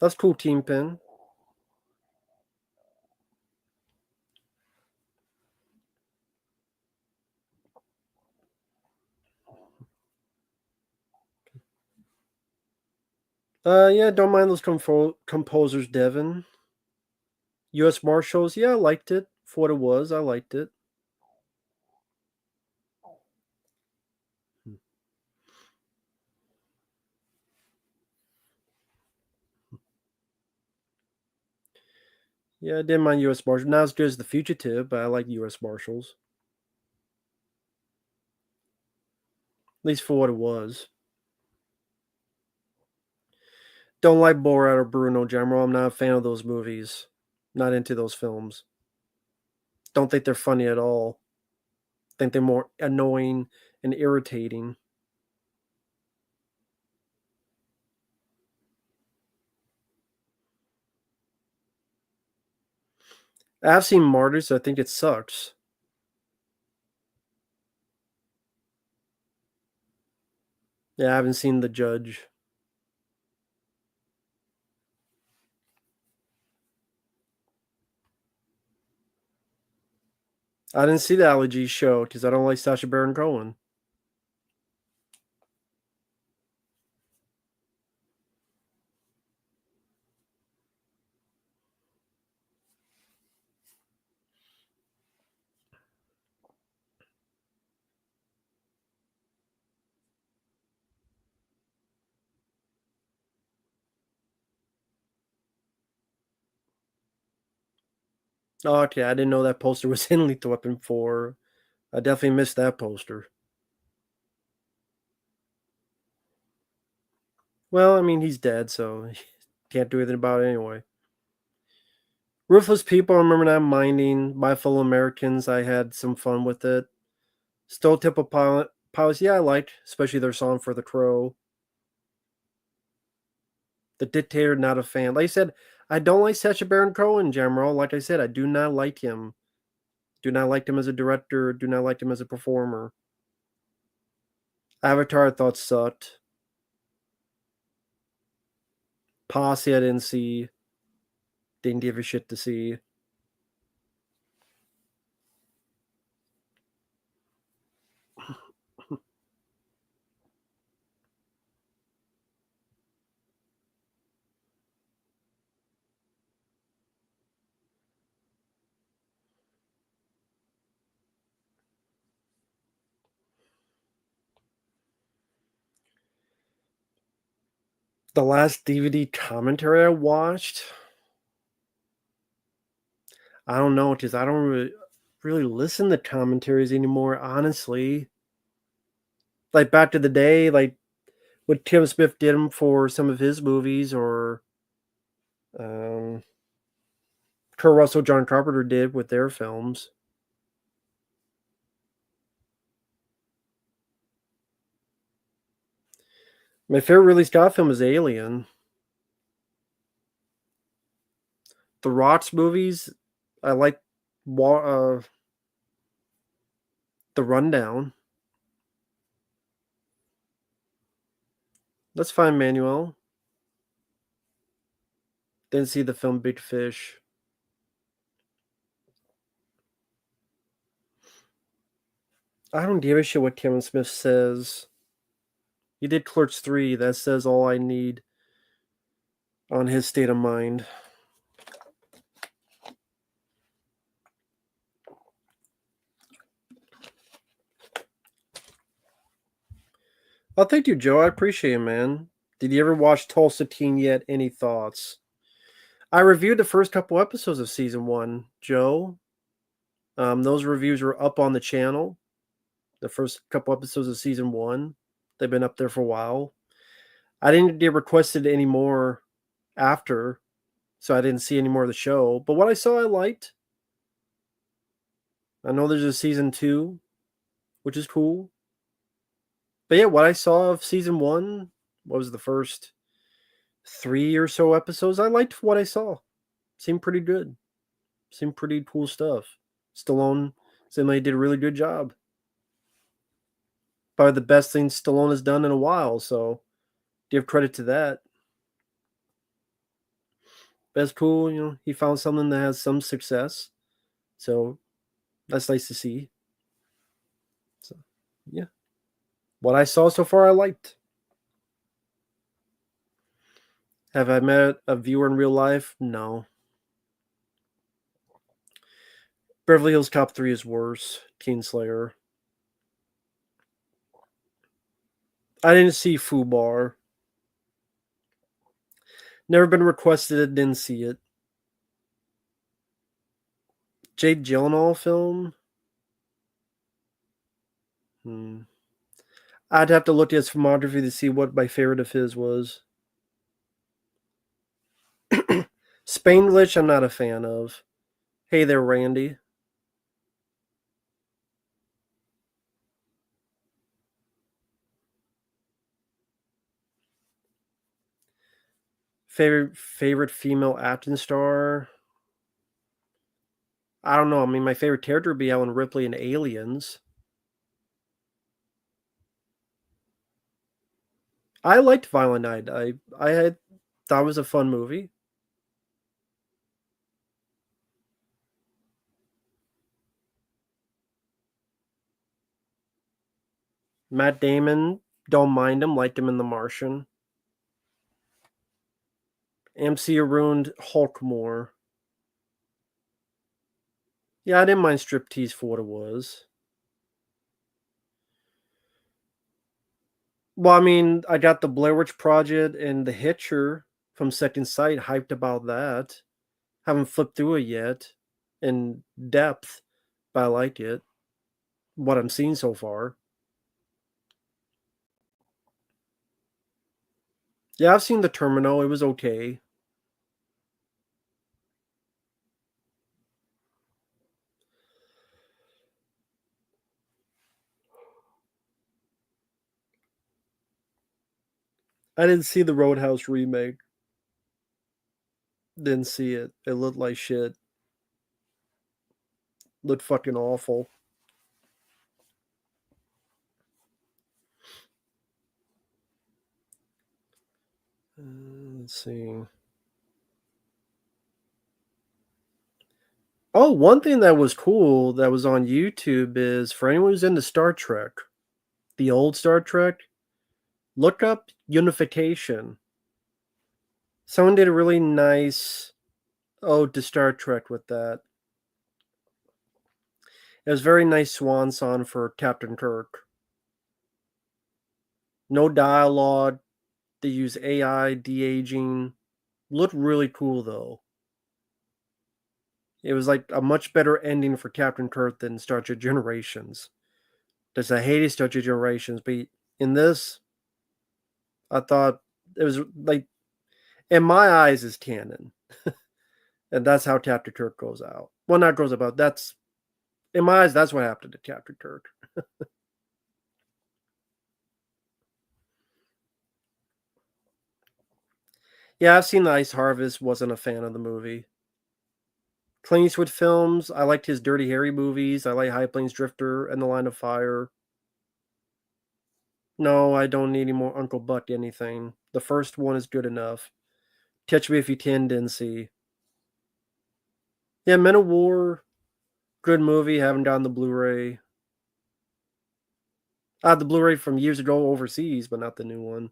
That's cool, Team Pin. Yeah, don't mind those composers, Devin. U.S. Marshals, yeah, I liked it for what it was. I liked it. Yeah, I didn't mind U.S. Marshals. Not as good as The Fugitive, but I like U.S. Marshals. At least for what it was. Don't like Borat or Bruno General. I'm not a fan of those movies. Not into those films. Don't think they're funny at all. Think they're more annoying and irritating. I've seen Martyrs. I think it sucks. Yeah, I haven't seen The Judge. I didn't see the Allergy show because I don't like Sacha Baron Cohen. Oh, okay, I didn't know that poster was in Lethal Weapon 4. I definitely missed that poster. Well, I mean, he's dead, so can't do anything about it anyway. Ruthless People, I remember not minding. My Fellow Americans, I had some fun with it. Stone Temple Pilots, yeah, I liked, especially their song For the Crow. The Dictator, not a fan. Like I said, I don't like Sacha Baron Cohen in general. Like I said, I do not like him. Do not like him as a director. Do not like him as a performer. Avatar, I thought sucked. Posse, I didn't see. Didn't give a shit to see. The last DVD commentary I watched, I don't know, because I don't really listen to commentaries anymore, honestly. Like back to the day, like what Tim Smith did him for some of his movies, or um, Kurt Russell, John Carpenter did with their films. My favorite Ridley Scott film is Alien. The Rock's movies, I like The Rundown. That's fine, Manuel. Didn't see the film Big Fish. I don't give a shit what Kevin Smith says. He did Clerks 3. That says all I need on his state of mind. Oh, thank you, Joe. I appreciate it, man. Did you ever watch Tulsa Teen yet? Any thoughts? I reviewed the first couple episodes of season 1, Joe. Those reviews were up on the channel. The first couple episodes of season 1. They've been up there for a while. I didn't get requested any more after, so I didn't see any more of the show. But what I saw, I liked. I know there's a season 2, which is cool. But yeah, what I saw of season 1, what was the first 3 or so episodes, I liked what I saw. Seemed pretty good. Seemed pretty cool stuff. Stallone seemed like he did a really good job. Probably the best thing Stallone has done in a while, so give credit to that. That's cool, you know, he found something that has some success. So that's nice to see. So yeah. What I saw so far I liked. Have I met a viewer in real life? No. Beverly Hills Cop 3 is worse. Kingslayer. I didn't see Fubar. Never been requested, didn't see it. Jake Gyllenhaal film? I'd have to look at his filmography to see what my favorite of his was. Spanglish, I'm not a fan of. Hey there, Randy. Favorite female acting star? I don't know. I mean, my favorite character would be Ellen Ripley in Aliens. I liked Violent Night. I had thought it was a fun movie. Matt Damon, don't mind him. Liked him in The Martian. MC ruined Hulk more. Yeah, I didn't mind Striptease for what it was. Well, I mean, I got the Blair Witch Project and The Hitcher from Second Sight, hyped about that. Haven't flipped through it yet in depth, but I like it. What I'm seeing so far. Yeah, I've seen The Terminal. It was okay. I didn't see the Roadhouse remake. Didn't see it. It looked like shit. Looked fucking awful. Let's see. Oh, one thing that was cool that was on YouTube is for anyone who's into Star Trek, the old Star Trek, look up Unification. Someone did a really nice ode to Star Trek with that. It was a very nice swan song for Captain Kirk. No dialogue. They use AI de-aging. Looked really cool though. It was like a much better ending for Captain Kirk than Star Trek Generations. Because I hated Star Trek Generations, but in this, I thought it was like, in my eyes, is canon. And that's how Captain Kirk goes out. Well, not goes about. That's, in my eyes, that's what happened to Captain Kirk. Yeah, I've seen The Ice Harvest. Wasn't a fan of the movie. Clint Eastwood films. I liked his Dirty Harry movies. I like High Plains Drifter and The Line of Fire. No, I don't need any more Uncle Buck anything. The first one is good enough. Catch Me If You Can, didn't see. Yeah, Men of War, good movie. Haven't gotten the Blu-ray. I had the Blu-ray from years ago overseas, but not the new one.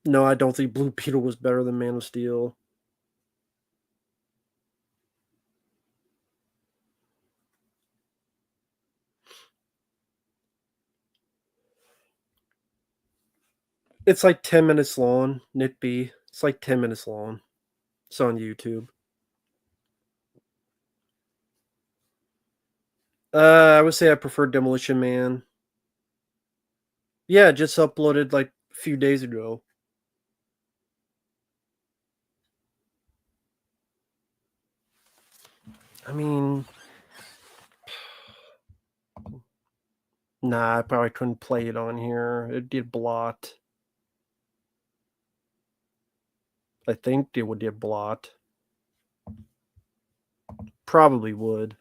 No, I don't think Blue Beetle was better than Man of Steel. It's like 10 minutes long, Nitby. It's like 10 minutes long. It's on YouTube. I would say I prefer Demolition Man. Yeah, just uploaded like a few days ago. I mean, nah, I probably couldn't play it on here. It'd get blocked. I think it would get blocked. Probably would.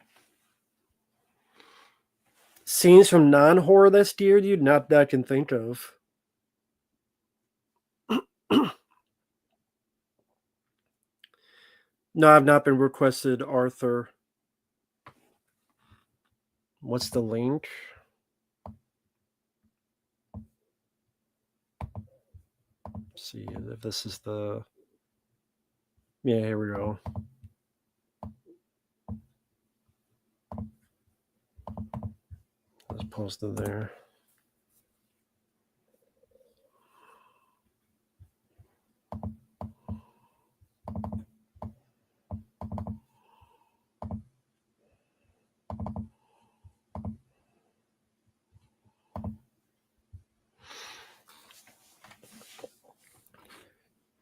Scenes from non-horror that steered you? Not that I can think of. No, I've not been requested Arthur. What's the link? Let's see if this is the. Yeah, here we go. Let's post it there.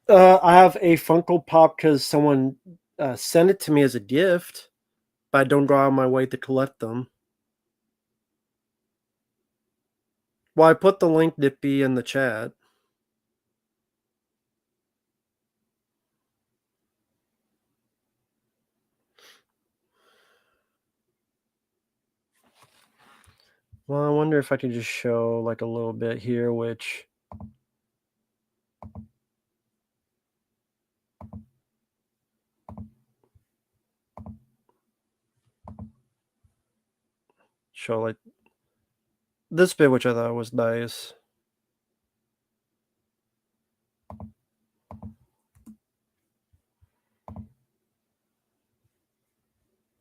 I have a Funko Pop because someone sent it to me as a gift, but I don't go out of my way to collect them. Well, I put the link, Dippy, in the chat. Well, I wonder if I could just show like a little bit here, which show like this bit, which I thought was nice.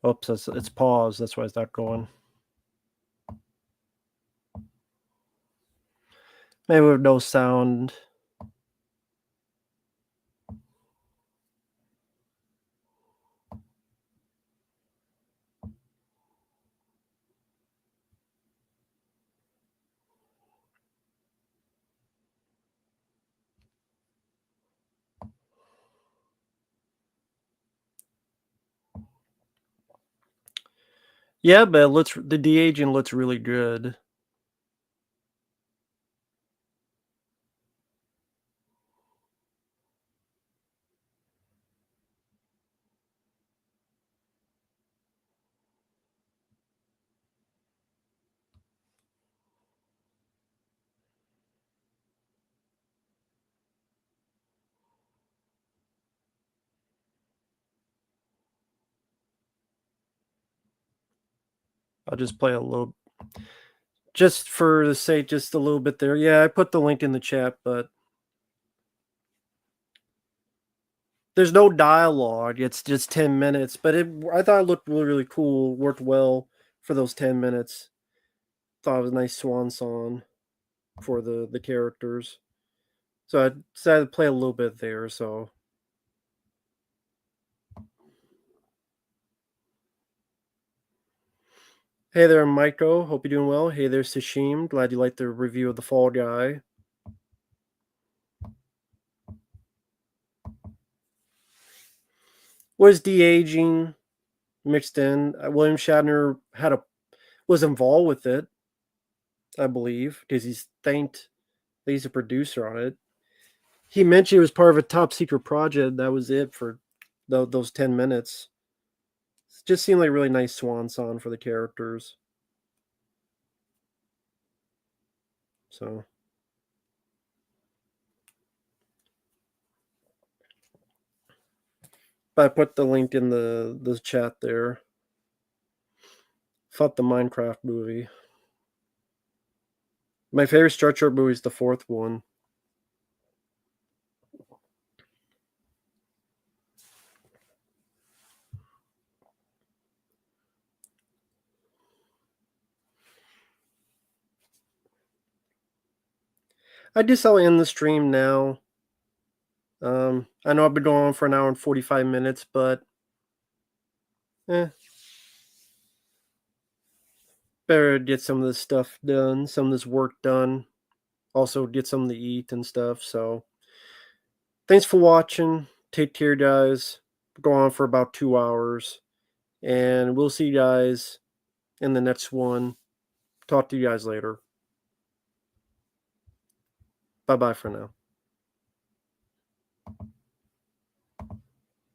Oops, it's paused. That's why it's not going. Maybe with no sound. Yeah, but it looks the de-aging looks really good. I'll just play a little, just for the sake, just a little bit there. Yeah, I put the link in the chat, but there's no dialogue. It's just 10 minutes, but I thought it looked really, really cool. Worked well for those 10 minutes. Thought it was a nice swan song for the characters. So I decided to play a little bit there. So hey there, Maiko. Hope you're doing well. Hey there, Sashim. Glad you liked the review of the Fall Guy. Was de-aging mixed in? William Shatner was involved with it, I believe, because he's a producer on it. He mentioned it was part of a top secret project. That was it for those 10 minutes. It just seemed like a really nice swan song for the characters. So I put the link in the chat there. Fuck the Minecraft movie. My favorite Star Trek movie is the fourth one. I guess I'll end the stream now. I know I've been going on for an hour and 45 minutes, but better get some of this stuff done, some of this work done. Also get something to eat and stuff. So thanks for watching. Take care, guys. Go on for about 2 hours. And we'll see you guys in the next one. Talk to you guys later. Bye-bye for now.